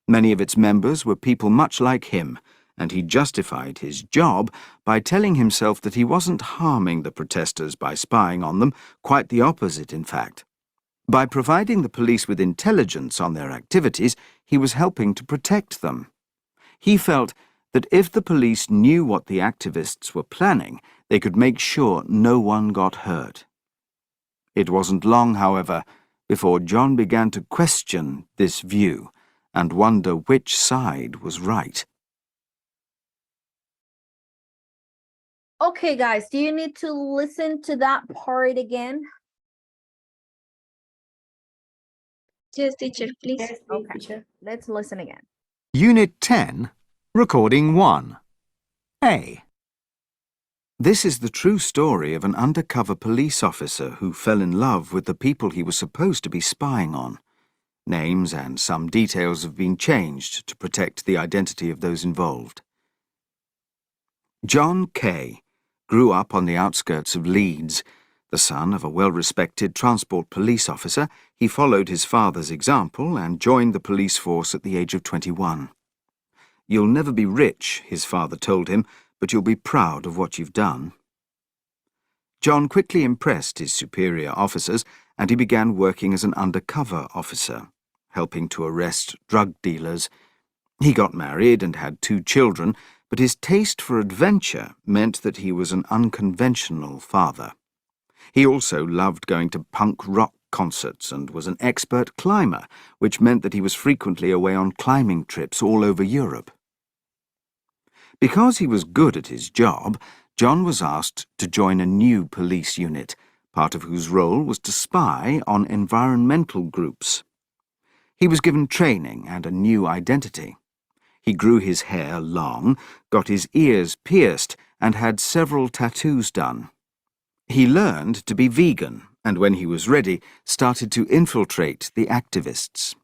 Many of its members were people much like him, and he justified his job by telling himself that he wasn't harming the protesters by spying on them, quite the opposite, in fact. By providing the police with intelligence on their activities, he was helping to protect them. He felt that if the police knew what the activists were planning, they could make sure no one got hurt. It wasn't long, however, before John began to question this view and wonder which side was right. Okay, guys, do you need to listen to that part again? Yes, teacher, please. Yes, Okay. teacher. Let's listen again. Unit 10, Recording 1. A. This is the true story of an undercover police officer who fell in love with the people he was supposed to be spying on. Names and some details have been changed to protect the identity of those involved. John Kay grew up on the outskirts of Leeds. The son of a well-respected transport police officer, he followed his father's example and joined the police force at the age of 21. You'll never be rich, his father told him, but you'll be proud of what you've done. John quickly impressed his superior officers, and he began working as an undercover officer, helping to arrest drug dealers. He got married and had 2 children, but his taste for adventure meant that he was an unconventional father. He also loved going to punk rock concerts and was an expert climber, which meant that he was frequently away on climbing trips all over Europe. Because he was good at his job, John was asked to join a new police unit, part of whose role was to spy on environmental groups. He was given training and a new identity. He grew his hair long, got his ears pierced, and had several tattoos done. He learned to be vegan, and when he was ready, started to infiltrate the activists.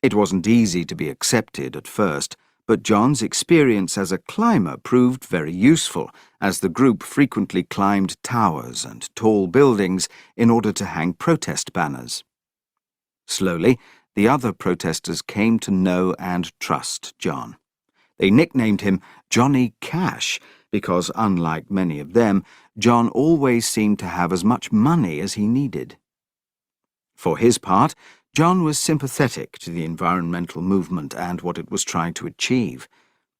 It wasn't easy to be accepted at first, but John's experience as a climber proved very useful, as the group frequently climbed towers and tall buildings in order to hang protest banners. Slowly, the other protesters came to know and trust John. They nicknamed him Johnny Cash because, unlike many of them, John always seemed to have as much money as he needed. For his part, John was sympathetic to the environmental movement and what it was trying to achieve.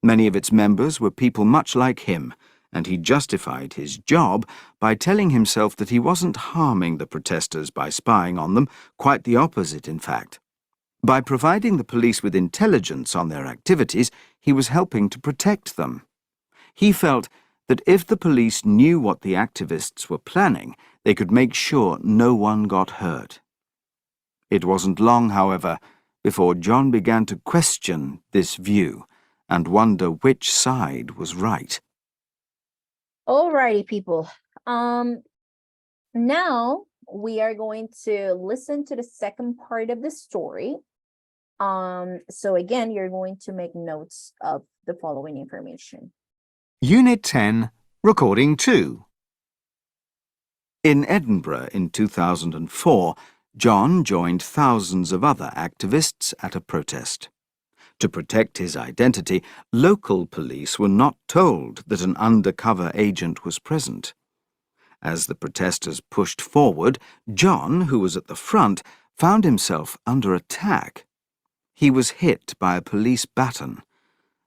Many of its members were people much like him, and he justified his job by telling himself that he wasn't harming the protesters by spying on them, quite the opposite, in fact. By providing the police with intelligence on their activities, he was helping to protect them. He felt that if the police knew what the activists were planning, they could make sure no one got hurt. It wasn't long, however, before John began to question this view and wonder which side was right. Alrighty, people. Now we are going to listen to the second part of the story. So again, you're going to make notes of the following information. Unit 10, Recording 2. In Edinburgh in 2004, John joined thousands of other activists at a protest. To protect his identity, local police were not told that an undercover agent was present. As the protesters pushed forward, John, who was at the front, found himself under attack. He was hit by a police baton.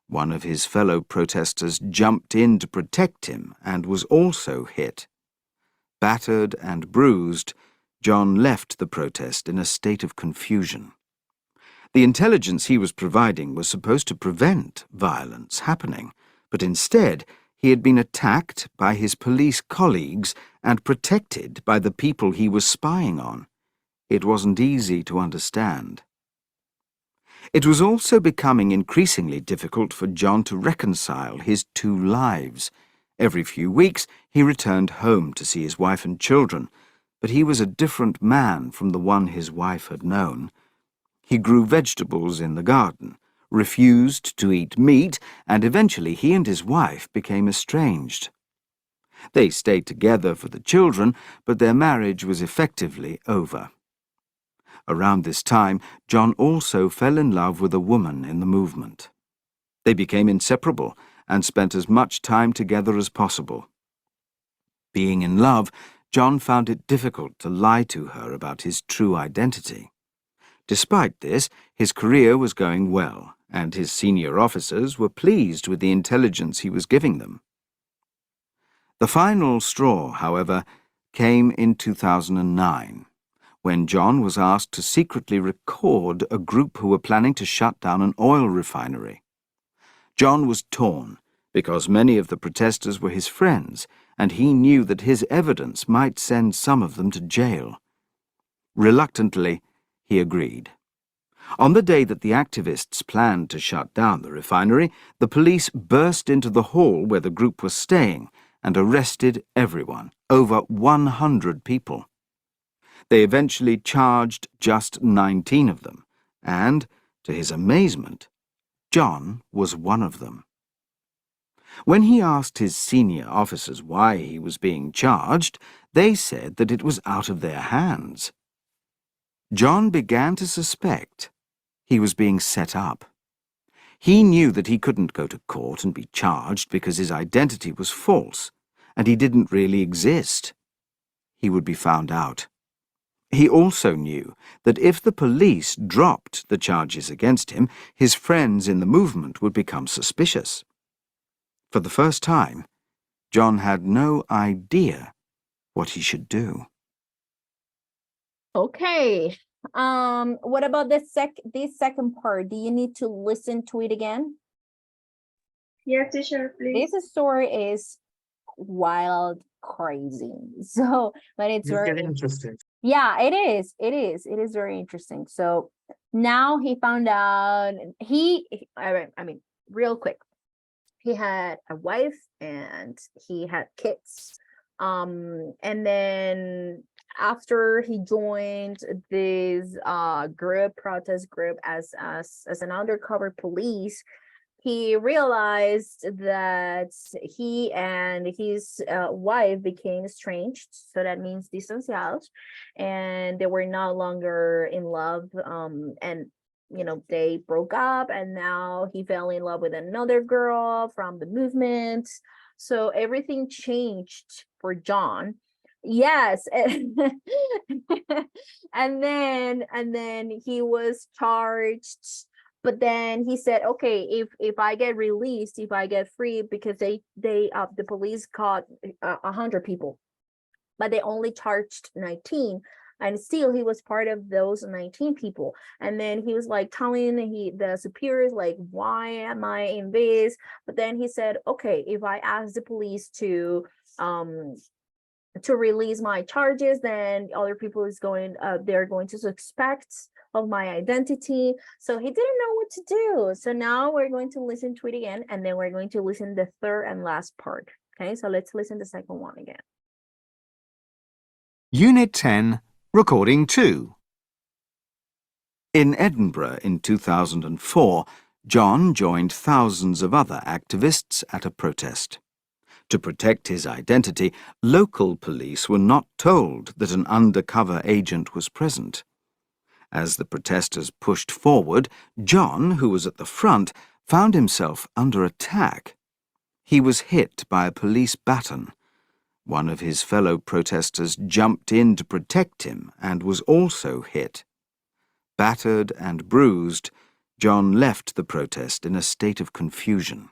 One of his fellow protesters jumped in to protect him and was also hit. Battered and bruised, John left the protest in a state of confusion. The intelligence he was providing was supposed to prevent violence happening, but instead he had been attacked by his police colleagues and protected by the people he was spying on. It wasn't easy to understand. It was also becoming increasingly difficult for John to reconcile his two lives. Every few weeks he returned home to see his wife and children, but he was a different man from the one his wife had known. He grew vegetables in the garden, refused to eat meat, and eventually he and his wife became estranged. They stayed together for the children, but their marriage was effectively over. Around this time, John also fell in love with a woman in the movement. They became inseparable and spent as much time together as possible. Being in love, John found it difficult to lie to her about his true identity. Despite this, his career was going well, and his senior officers were pleased with the intelligence he was giving them. The final straw, however, came in 2009, when John was asked to secretly record a group who were planning to shut down an oil refinery. John was torn, because many of the protesters were his friends, and he knew that his evidence might send some of them to jail. Reluctantly, he agreed. On the day that the activists planned to shut down the refinery, the police burst into the hall where the group was staying and arrested everyone, over 100 people. They eventually charged just 19 of them, and, to his amazement, John was one of them. When he asked his senior officers why he was being charged, they said that it was out of their hands. John began to suspect he was being set up. He knew that he couldn't go to court and be charged because his identity was false, and he didn't really exist. He would be found out. He also knew that if the police dropped the charges against him, his friends in the movement would become suspicious. For the first time, John had no idea what he should do. Okay. What about this second part? Do you need to listen to it again? Yes, teacher, please. This story is wild, crazy. So, but it's It's very getting interesting. Yeah, it is. It is very interesting. So now he found out I mean, real quick. He had a wife and he had kids. And then after he joined this protest group as an undercover police, he realized that he and his wife became estranged, so that means distanciados, and they were no longer in love, and they broke up, and now he fell in love with another girl from the movement. So everything changed for John. Yes. And then he was charged, but then he said, okay, if I get released, if I get free, because the police caught 100 people, but they only charged 19, and still he was part of those 19 people. And then he was like telling the superiors, like, why am I in this? But then he said, okay, if I ask the police to release my charges, then other people they're going to suspect of my identity. So he didn't know what to do. So now we're going to listen to it again, and then we're going to listen the third and last part. Okay, so let's listen to the second one again. Unit 10, Recording 2. In Edinburgh in 2004, John joined thousands of other activists at a protest. To protect his identity, local police were not told that an undercover agent was present. As the protesters pushed forward, John, who was at the front, found himself under attack. He was hit by a police baton. One of his fellow protesters jumped in to protect him and was also hit. Battered and bruised, John left the protest in a state of confusion.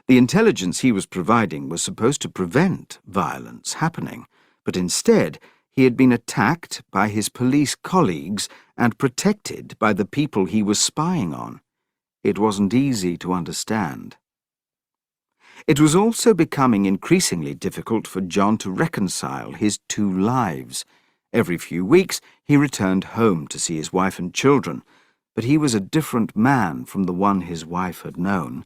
The intelligence he was providing was supposed to prevent violence happening, but instead he had been attacked by his police colleagues and protected by the people he was spying on. It wasn't easy to understand. It was also becoming increasingly difficult for John to reconcile his two lives. Every few weeks he returned home to see his wife and children, but he was a different man from the one his wife had known.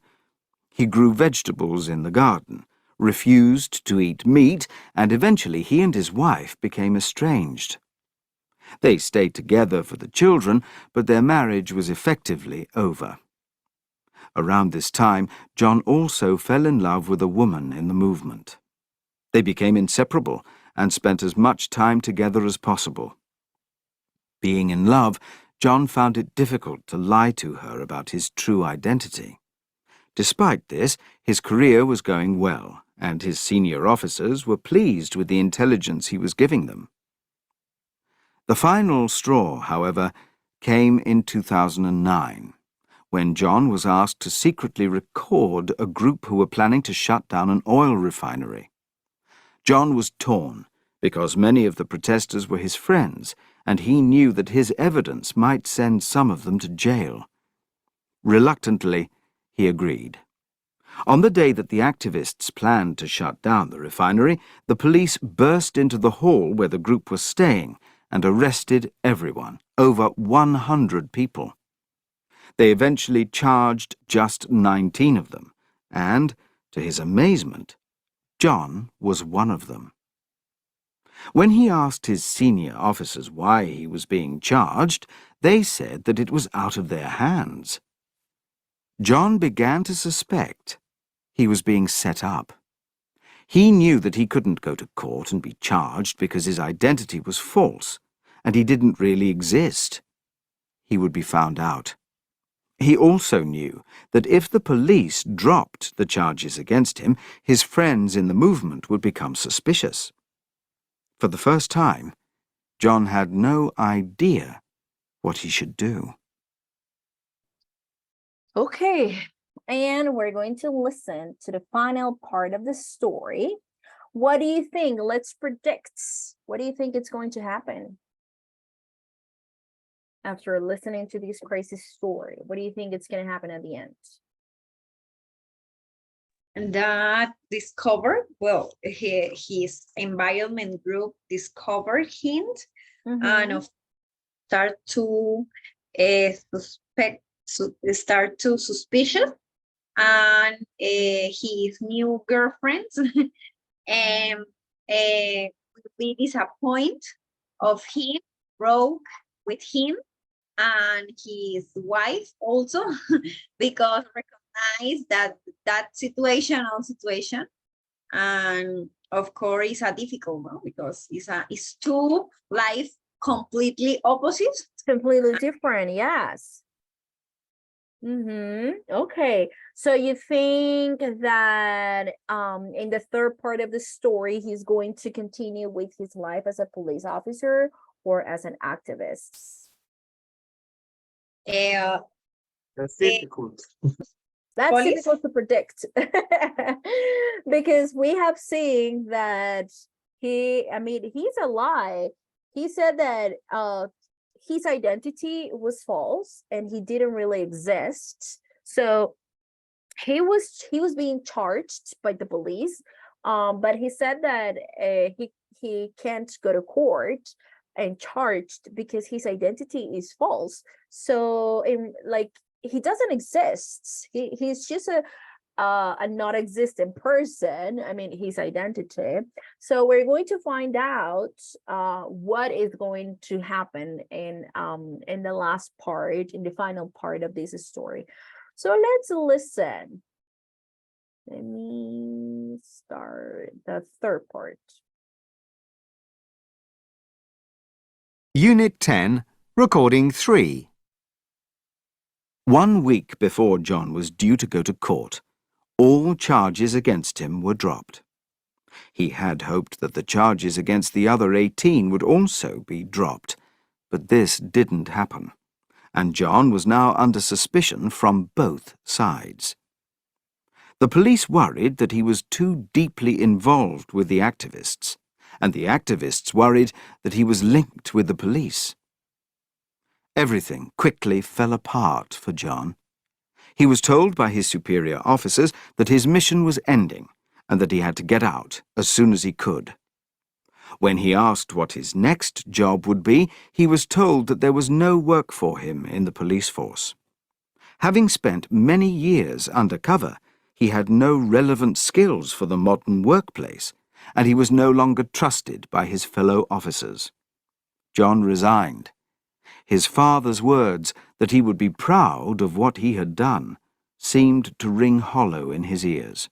He grew vegetables in the garden, refused to eat meat, and eventually he and his wife became estranged. They stayed together for the children, but their marriage was effectively over. Around this time, John also fell in love with a woman in the movement. They became inseparable and spent as much time together as possible. Being in love, John found it difficult to lie to her about his true identity. Despite this, his career was going well, and his senior officers were pleased with the intelligence he was giving them. The final straw, however, came in 2009, when John was asked to secretly record a group who were planning to shut down an oil refinery. John was torn, because many of the protesters were his friends, and he knew that his evidence might send some of them to jail. Reluctantly, he agreed. On the day that the activists planned to shut down the refinery, the police burst into the hall where the group was staying and arrested everyone, over 100 people. They eventually charged just 19 of them, and, to his amazement, John was one of them. When he asked his senior officers why he was being charged, they said that it was out of their hands. John began to suspect he was being set up. He knew that he couldn't go to court and be charged because his identity was false, and he didn't really exist. He would be found out. He also knew that if the police dropped the charges against him, his friends in the movement would become suspicious. For the first time, John had no idea what he should do. Okay, and we're going to listen to the final part of the story. What do you think? Let's predict. What do you think is going to happen after listening to this crazy story? What do you think is going to happen at the end? That discovered, well, his environment group discovered him, and start to suspicious, and his new girlfriends will be disappointed of him, broke with him, and his wife also, because nice that situation, and of course it's a difficult one because it's two life completely opposite. Completely different, yes. Okay, so you think that in the third part of the story he's going to continue with his life as a police officer or as an activist? That's difficult. That's Police? difficult to predict because we have seen that he's a lie. He said that his identity was false and he didn't really exist. So he was being charged by the police, but he said that he can't go to court and charged because his identity is false. So in like he doesn't exist. He's just a not existent person. I mean, his identity. So we're going to find out what is going to happen in the last part, in the final part of this story. So let's listen. Let me start the third part. Unit 10, Recording 3. 1 week before John was due to go to court, all charges against him were dropped. He had hoped that the charges against the other 18 would also be dropped, but this didn't happen, and John was now under suspicion from both sides. The police worried that he was too deeply involved with the activists, and the activists worried that he was linked with the police. Everything quickly fell apart for John. He was told by his superior officers that his mission was ending and that he had to get out as soon as he could. When he asked what his next job would be, he was told that there was no work for him in the police force. Having spent many years undercover, he had no relevant skills for the modern workplace, and he was no longer trusted by his fellow officers. John resigned. His father's words that he would be proud of what he had done seemed to ring hollow in his ears.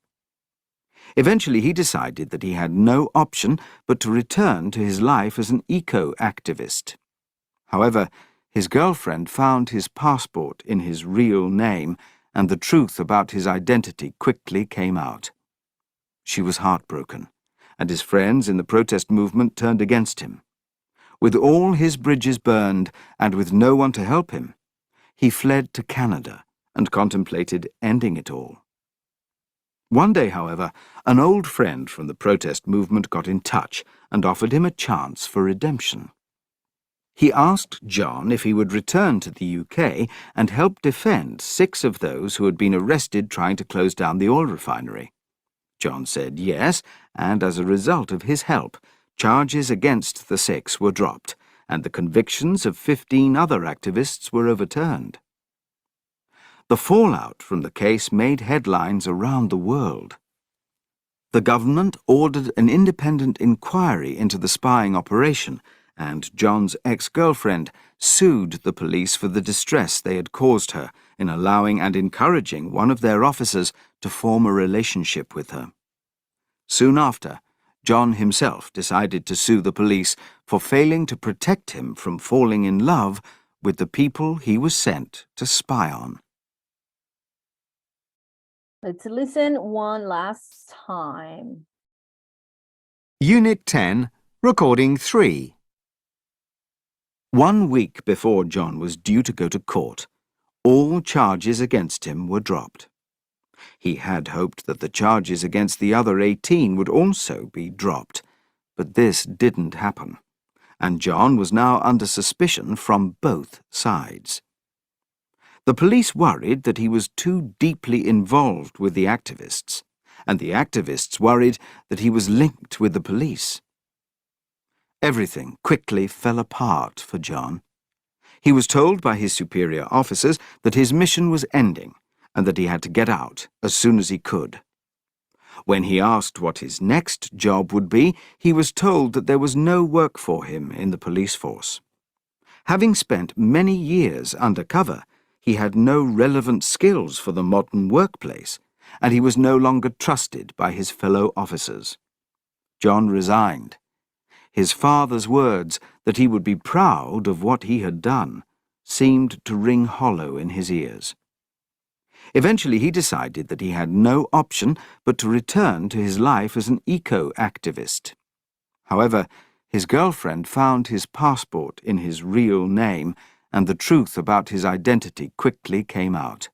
Eventually he decided that he had no option but to return to his life as an eco-activist. However, his girlfriend found his passport in his real name, and the truth about his identity quickly came out. She was heartbroken, and his friends in the protest movement turned against him. With all his bridges burned and with no one to help him, he fled to Canada and contemplated ending it all. One day, however, an old friend from the protest movement got in touch and offered him a chance for redemption. He asked John if he would return to the UK and help defend 6 of those who had been arrested trying to close down the oil refinery. John said yes, and as a result of his help, charges against the 6 were dropped, and the convictions of 15 other activists were overturned. The fallout from the case made headlines around the world. The government ordered an independent inquiry into the spying operation, and John's ex-girlfriend sued the police for the distress they had caused her in allowing and encouraging one of their officers to form a relationship with her. Soon after, John himself decided to sue the police for failing to protect him from falling in love with the people he was sent to spy on. Let's listen one last time. Unit 10, Recording 3. 1 week before John was due to go to court, all charges against him were dropped. He had hoped that the charges against the other 18 would also be dropped, but this didn't happen, and John was now under suspicion from both sides. The police worried that he was too deeply involved with the activists, and the activists worried that he was linked with the police. Everything quickly fell apart for John. He was told by his superior officers that his mission was ending and that he had to get out as soon as he could. When he asked what his next job would be, he was told that there was no work for him in the police force. Having spent many years undercover, He had no relevant skills for the modern workplace, and he was no longer trusted by his fellow officers. John resigned. His father's words that he would be proud of what he had done seemed to ring hollow in his ears. Eventually he decided that he had no option but to return to his life as an eco-activist. However, his girlfriend found his passport in his real name, and the truth about his identity quickly came out.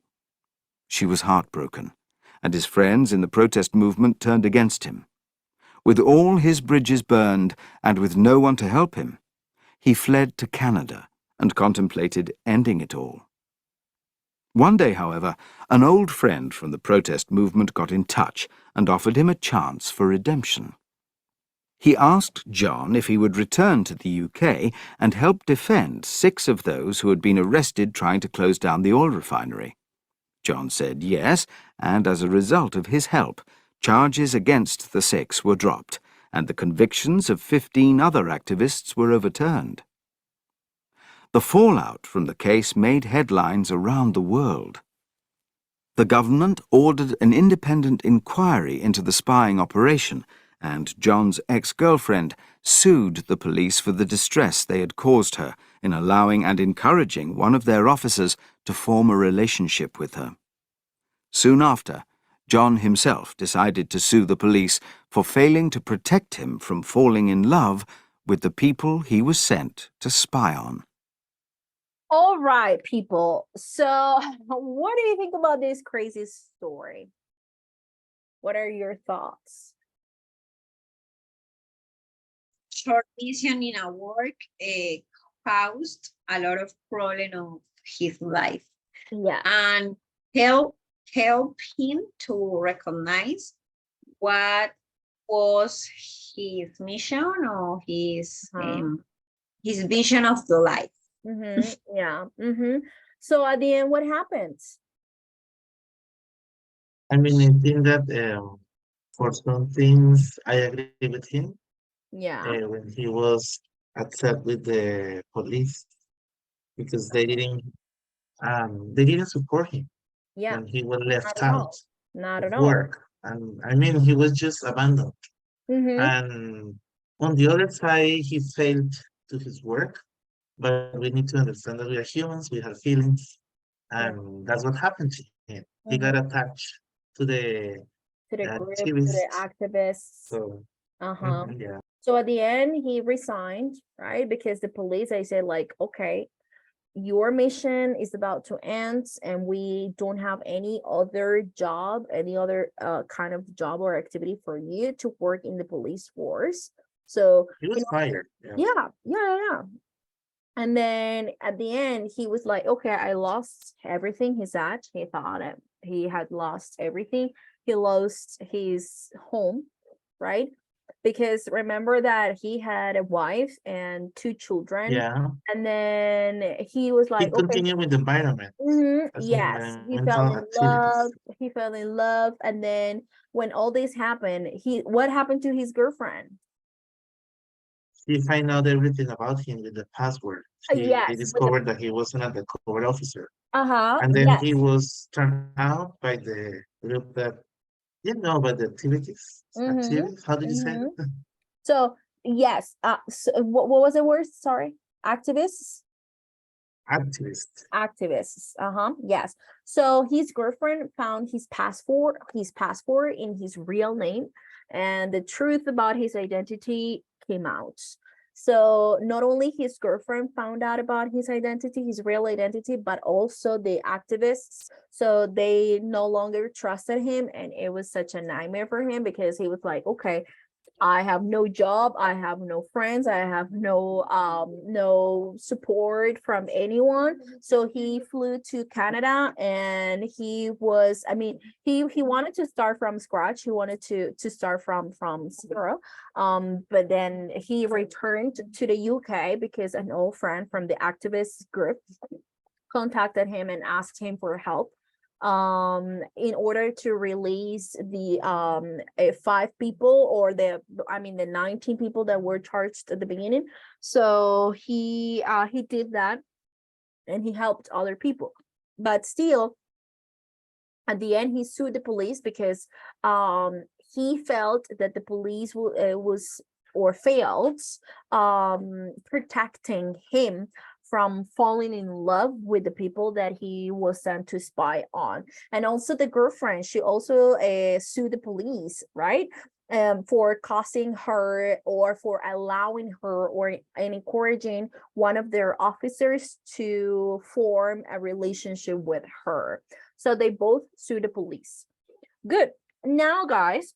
She was heartbroken, and his friends in the protest movement turned against him. With all his bridges burned and with no one to help him, he fled to Canada and contemplated ending it all. One day, however, an old friend from the protest movement got in touch and offered him a chance for redemption. He asked John if he would return to the UK and help defend 6 of those who had been arrested trying to close down the oil refinery. John said yes, and as a result of his help, charges against the 6 were dropped, and the convictions of 15 other activists were overturned. The fallout from the case made headlines around the world. The government ordered an independent inquiry into the spying operation, and John's ex-girlfriend sued the police for the distress they had caused her in allowing and encouraging one of their officers to form a relationship with her. Soon after, John himself decided to sue the police for failing to protect him from falling in love with the people he was sent to spy on. All right, people. So what do you think about this crazy story? What are your thoughts? Short mission in a work caused a lot of problem of his life. Yeah. And help him to recognize what was his mission or his vision of the life. Yeah. So at the end, what happens? I mean, I think that for some things I agree with him. Yeah. When he was upset with the police because they didn't support him Yeah. when he was Not left at out all. Not of at all. work. And I mean, he was just abandoned. And on the other side, he failed to his work. But we need to understand that we are humans, we have feelings, and that's what happened to him. He got attached to the group, to the activists. So, yeah. So at the end, he resigned, right? Because the police, I said, like, okay, your mission is about to end, and we don't have any other job, any other kind of job or activity for you to work in the police force. So he was fired. Yeah. And then at the end, he was like, okay, I lost everything. He thought he had lost everything. He lost his home, right? Because remember that he had a wife and 2 children. Yeah. And then he was like, he continued with the environment. Yes, he fell in love. He fell in love. And then when all this happened, what happened to his girlfriend? He found out everything about him with the password. He Yes, discovered that he wasn't a undercover officer. and then yes. he was turned out by the group that didn't know about the activities. Activities? How did you say it? So yes. So what was the word? Sorry, activists. Activists. Yes. So his girlfriend found his passport in his real name, and the truth about his identity came out. So not only his girlfriend found out about his identity, his real identity, but also the activists. So they no longer trusted him, and it was such a nightmare for him because he was like, okay, I have no job, I have no friends, I have no support from anyone. So he flew to Canada, and he wanted to start from scratch. He wanted to start from zero. But then he returned to the UK because an old friend from the activist group contacted him and asked him for help in order to release the 5 people, or the 19 people that were charged at the beginning. So he did that, and he helped other people. but still, at the end, he sued the police because he felt that the police was or failed protecting him from falling in love with the people that he was sent to spy on. And also the girlfriend, she also sued the police, right? For causing her or for allowing her or and encouraging one of their officers to form a relationship with her. So they both sued the police. Good. Now, guys,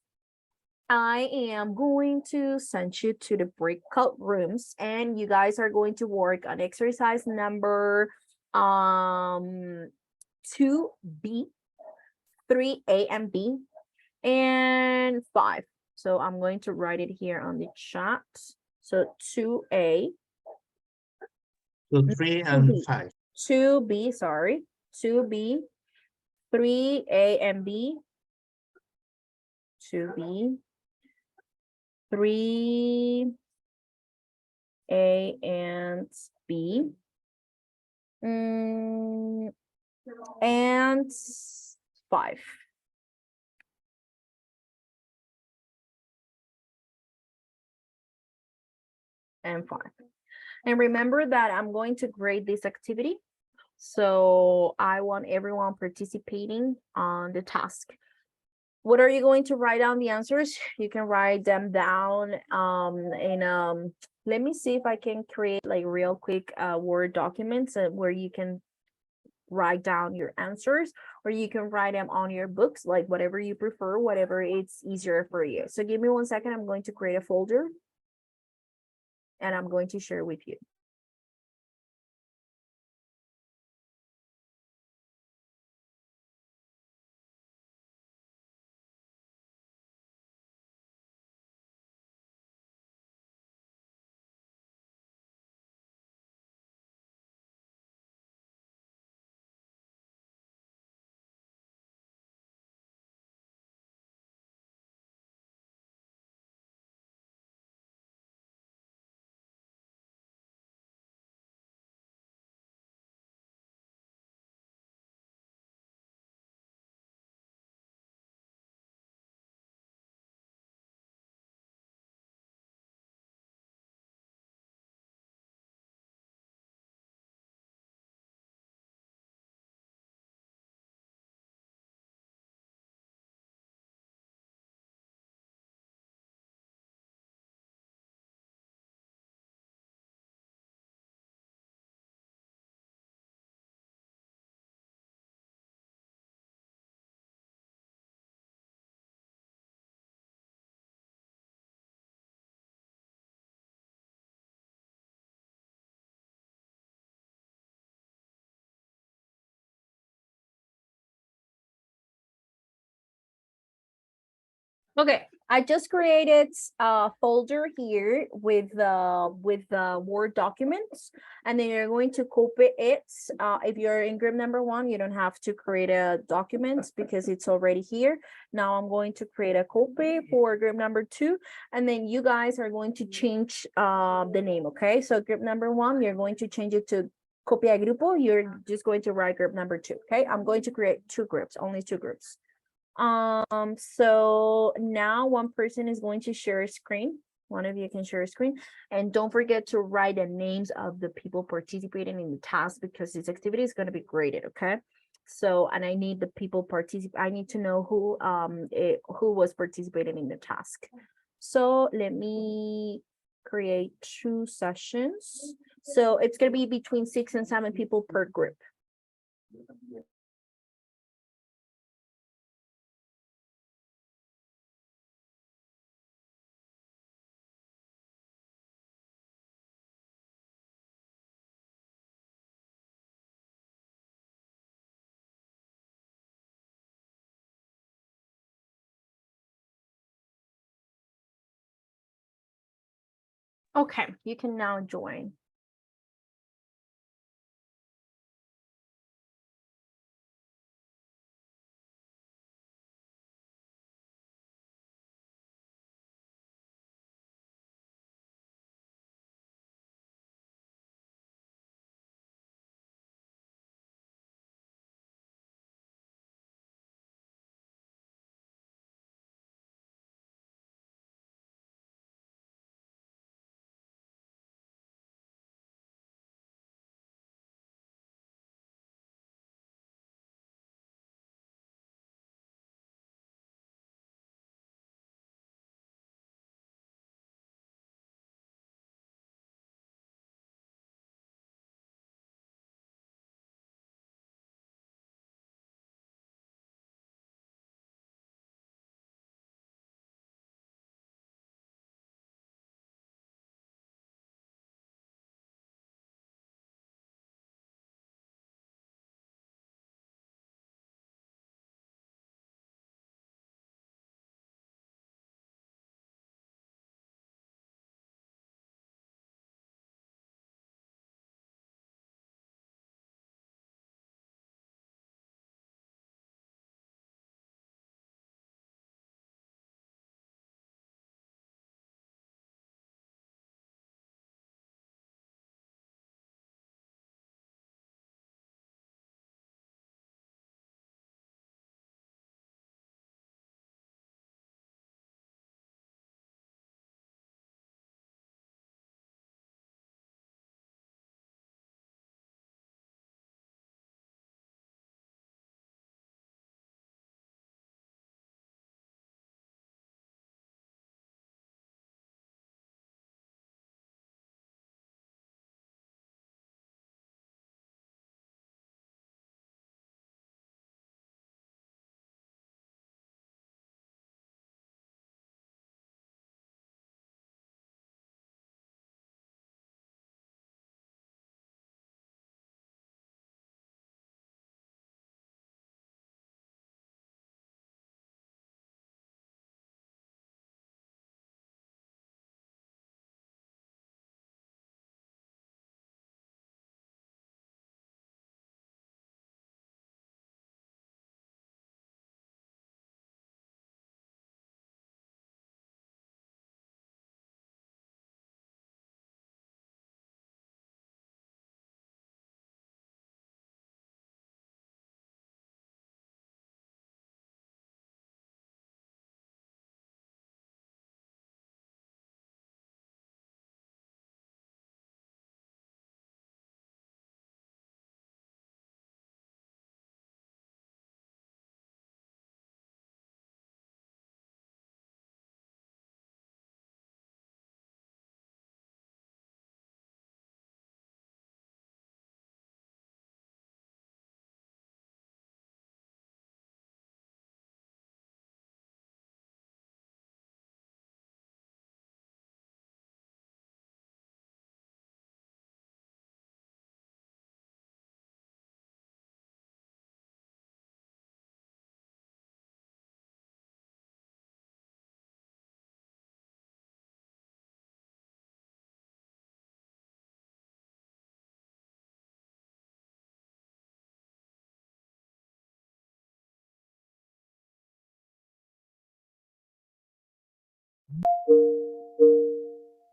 I am going to send you to the breakout rooms, and you guys are going to work on exercise number 2B, 3A and B, and 5. So I'm going to write it here on the chat. So 2A. So 3 and 5. 2B, sorry. 2B, 3A and B, 2B, 3A and B, and 5. And 5. And remember that I'm going to grade this activity. So I want everyone participating on the task. What are you going to write down the answers? You can write them down let me see if I can create like real quick Word documents where you can write down your answers, or you can write them on your books, like whatever you prefer, whatever it's easier for you. So give me 1 second. I'm going to create a folder and I'm going to share with you. Okay, I just created a folder here with the Word documents, and then you're going to copy it. If you're in group number 1, you don't have to create a document because it's already here. Now I'm going to create a copy for group number 2, and then you guys are going to change the name, okay? So group number 1, you're going to change it to copia de grupo. You're just going to write group number 2, okay? I'm going to create 2 groups, only 2 groups. So now one person is going to share a screen. One of you can share a screen, and don't forget to write the names of the people participating in the task, because this activity is going to be graded, okay? So, and I need the people I need to know who was participating in the task. So let me create 2 sessions. So it's going to be between 6 and 7 people per group. Okay, you can now join.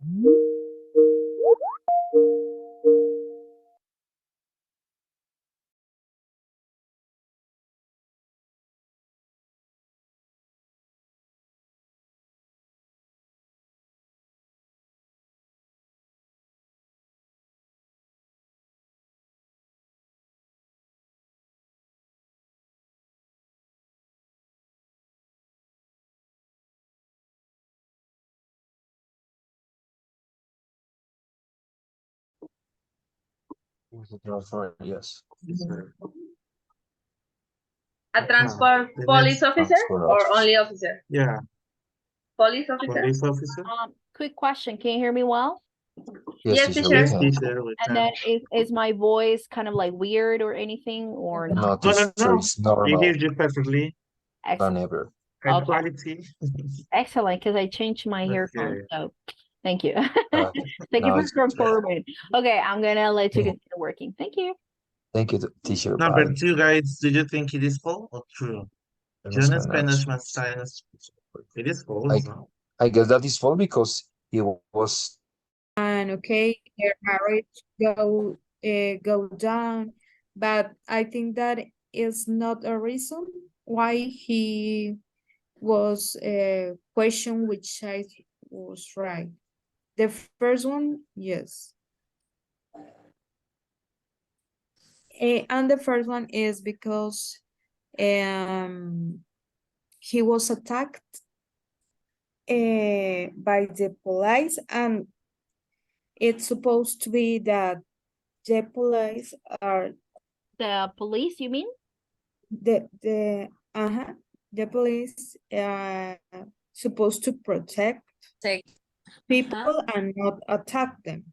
With the transfer, yes. A transport The police next, officer Transport or officer. only officer? yeah, Police officer? police officer. Quick question. Can you hear me well? Yes, Yes, teacher, we Yes, teacher. can. teacher, we And can. then is my voice kind of like weird or anything or not? No, No, no, teacher, no. it's I normal. hear you perfectly. Than Excellent. ever. High Okay. quality. Excellent, because I changed my earphones. Okay. So thank you. Okay. Thank you Now for it's good. confirming. Okay, I'm gonna let you Yeah. continue working. Thank you. Thank you, teacher. Number Bye. 2, guys. Do you think it is false or true? John spends much time. It is false, no? I guess that is false because he was And okay, their marriage go down, but I think that is not a reason why he was questioned which side was right. The first one, yes. And the first one is because he was attacked by the police, and it's supposed to be that the police are The police, you mean? the police are supposed to protect people and not attack them.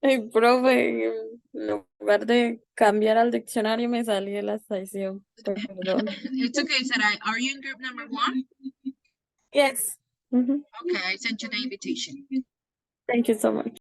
Ay, profe, en lugar de cambiar al diccionario me salí de la estación. Perdón. It's okay, Sarai. Are you in group number 1? Yes. Mhm. Okay, I sent you the invitation. Thank you so much.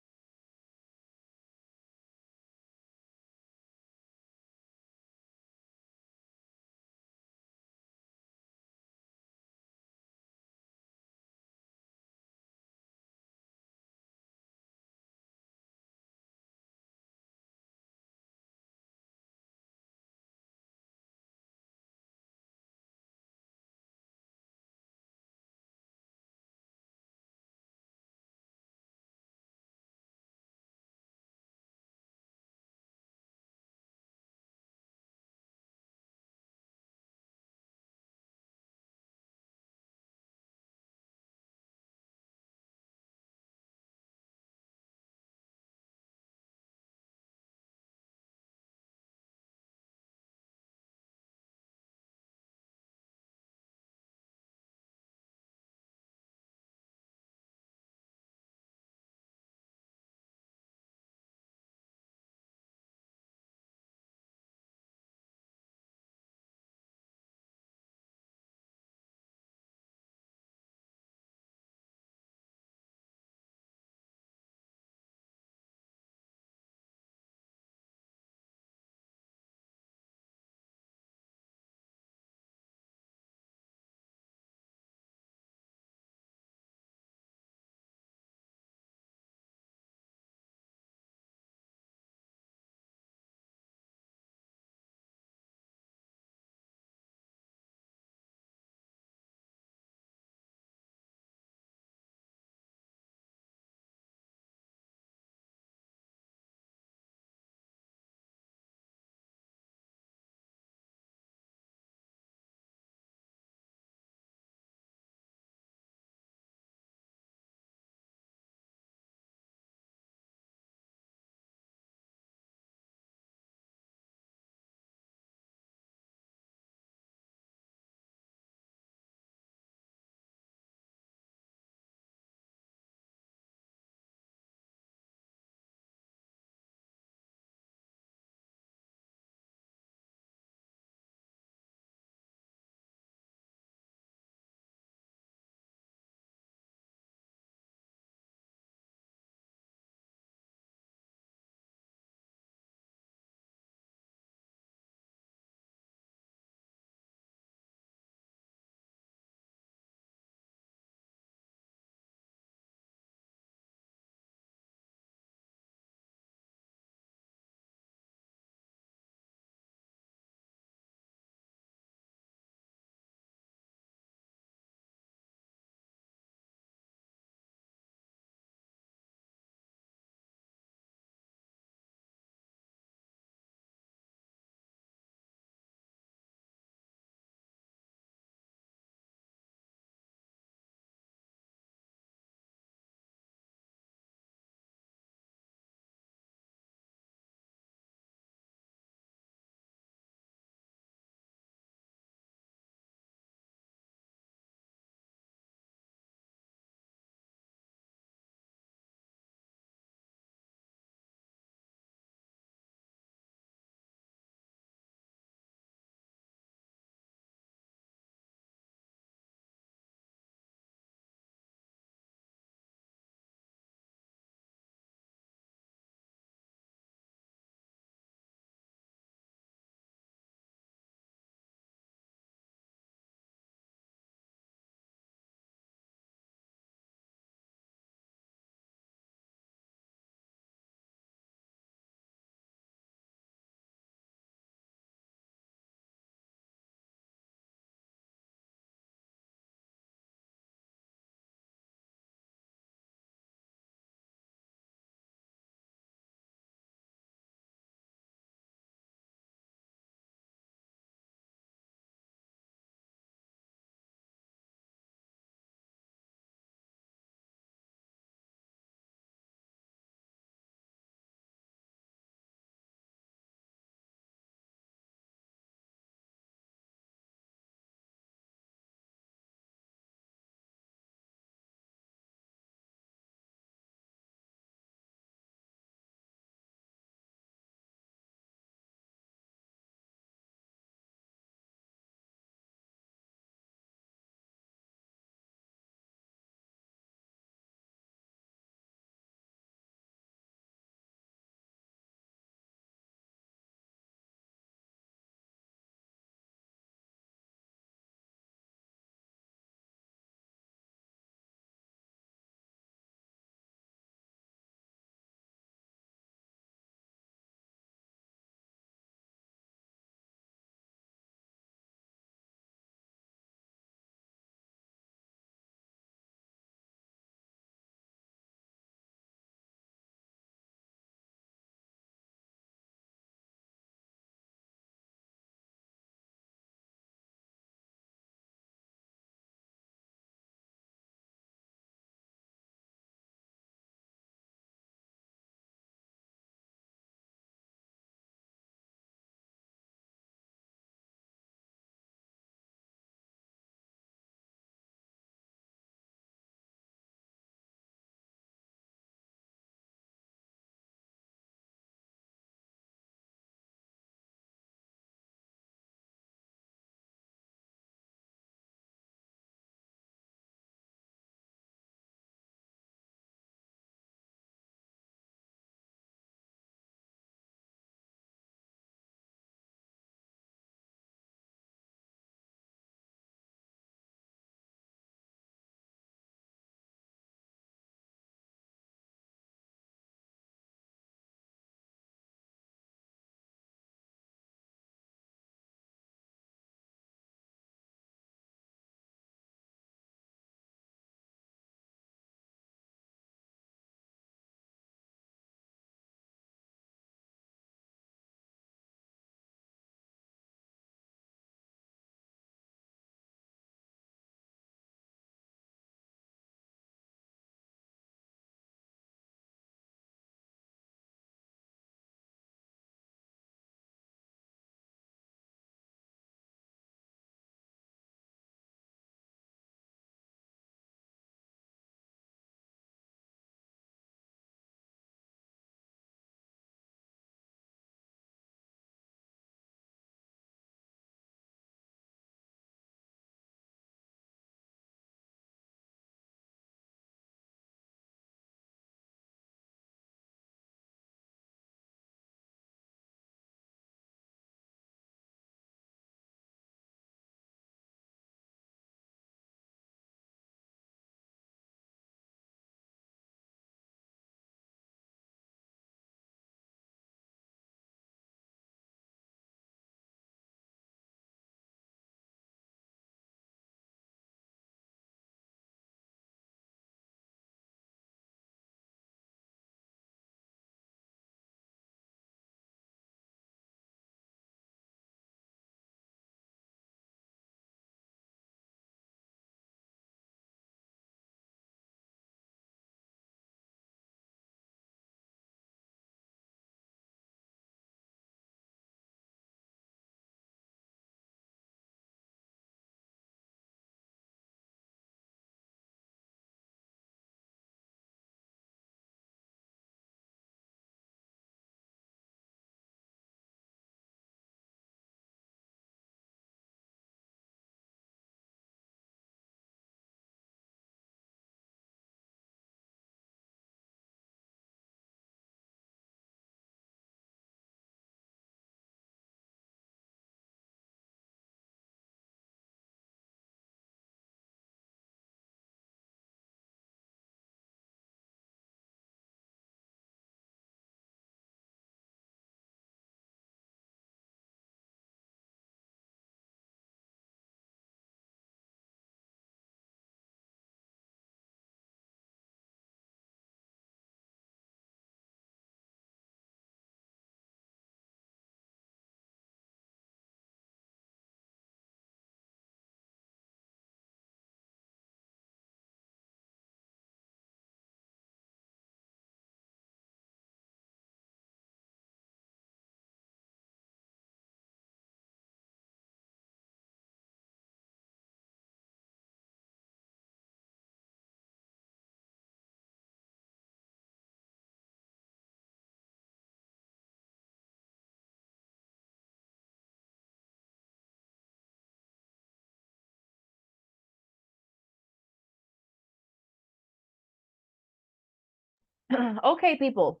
Okay, people.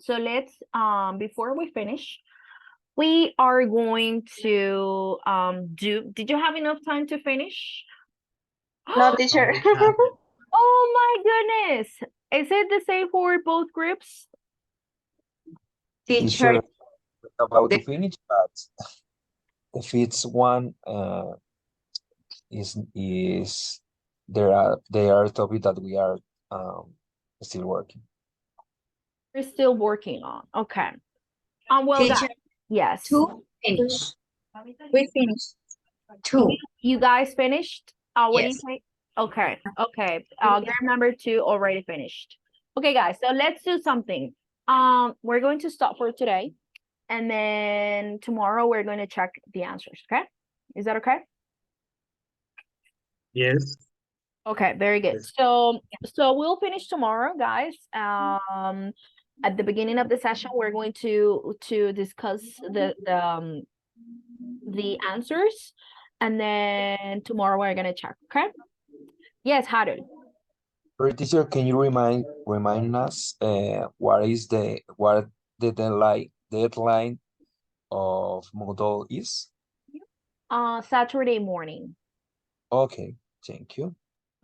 So let's before we finish, we are going to did you have enough time to finish? No, teacher. We have it. Oh my goodness. Is it the same for both groups? Teacher, About to the- finish, but if it's one is they are topic that we are still working. We're still working on. Okay. Well, Teacher, guys, yes. 2 finish. We finished 2. You guys finished? What do you Yes. say? Okay. Okay. Group number 2 already finished. Okay, guys. So let's do something. We're going to stop for today, and then tomorrow we're going to check the answers. Okay? Is that okay? Yes. Okay, very good. Yes. So we'll finish tomorrow, guys. At the beginning of the session, we're going to discuss the answers, and then tomorrow we're gonna check. Okay? Yes, Harold. Teacher, can you remind us what the deadline of Moodle is? Saturday morning. Okay, thank you.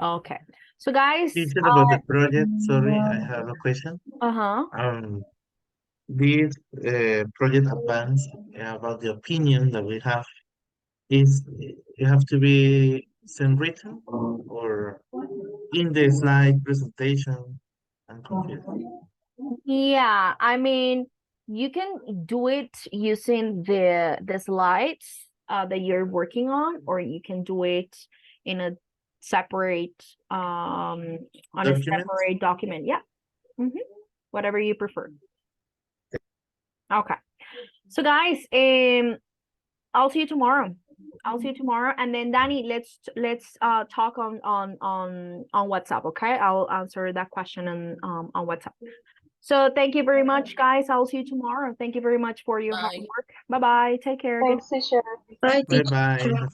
Okay. So guys, Teacher, about the project, sorry, I have a question. This project advance about the opinion that we have is you have to be sent written or in the slide presentation. I'm confused. yeah, I mean, you can do it using the slides that you're working on, or you can do it in a separate on a Document? separate document. Yeah. Whatever you prefer. Okay. So guys, I'll see you tomorrow. And then Danny, let's talk on WhatsApp, okay? I'll answer that question on WhatsApp. So thank you very much, guys. I'll see you tomorrow. Thank you very much for your hard work. Bye bye. Take care. Thanks, teacher. Bye, teacher. Bye-bye.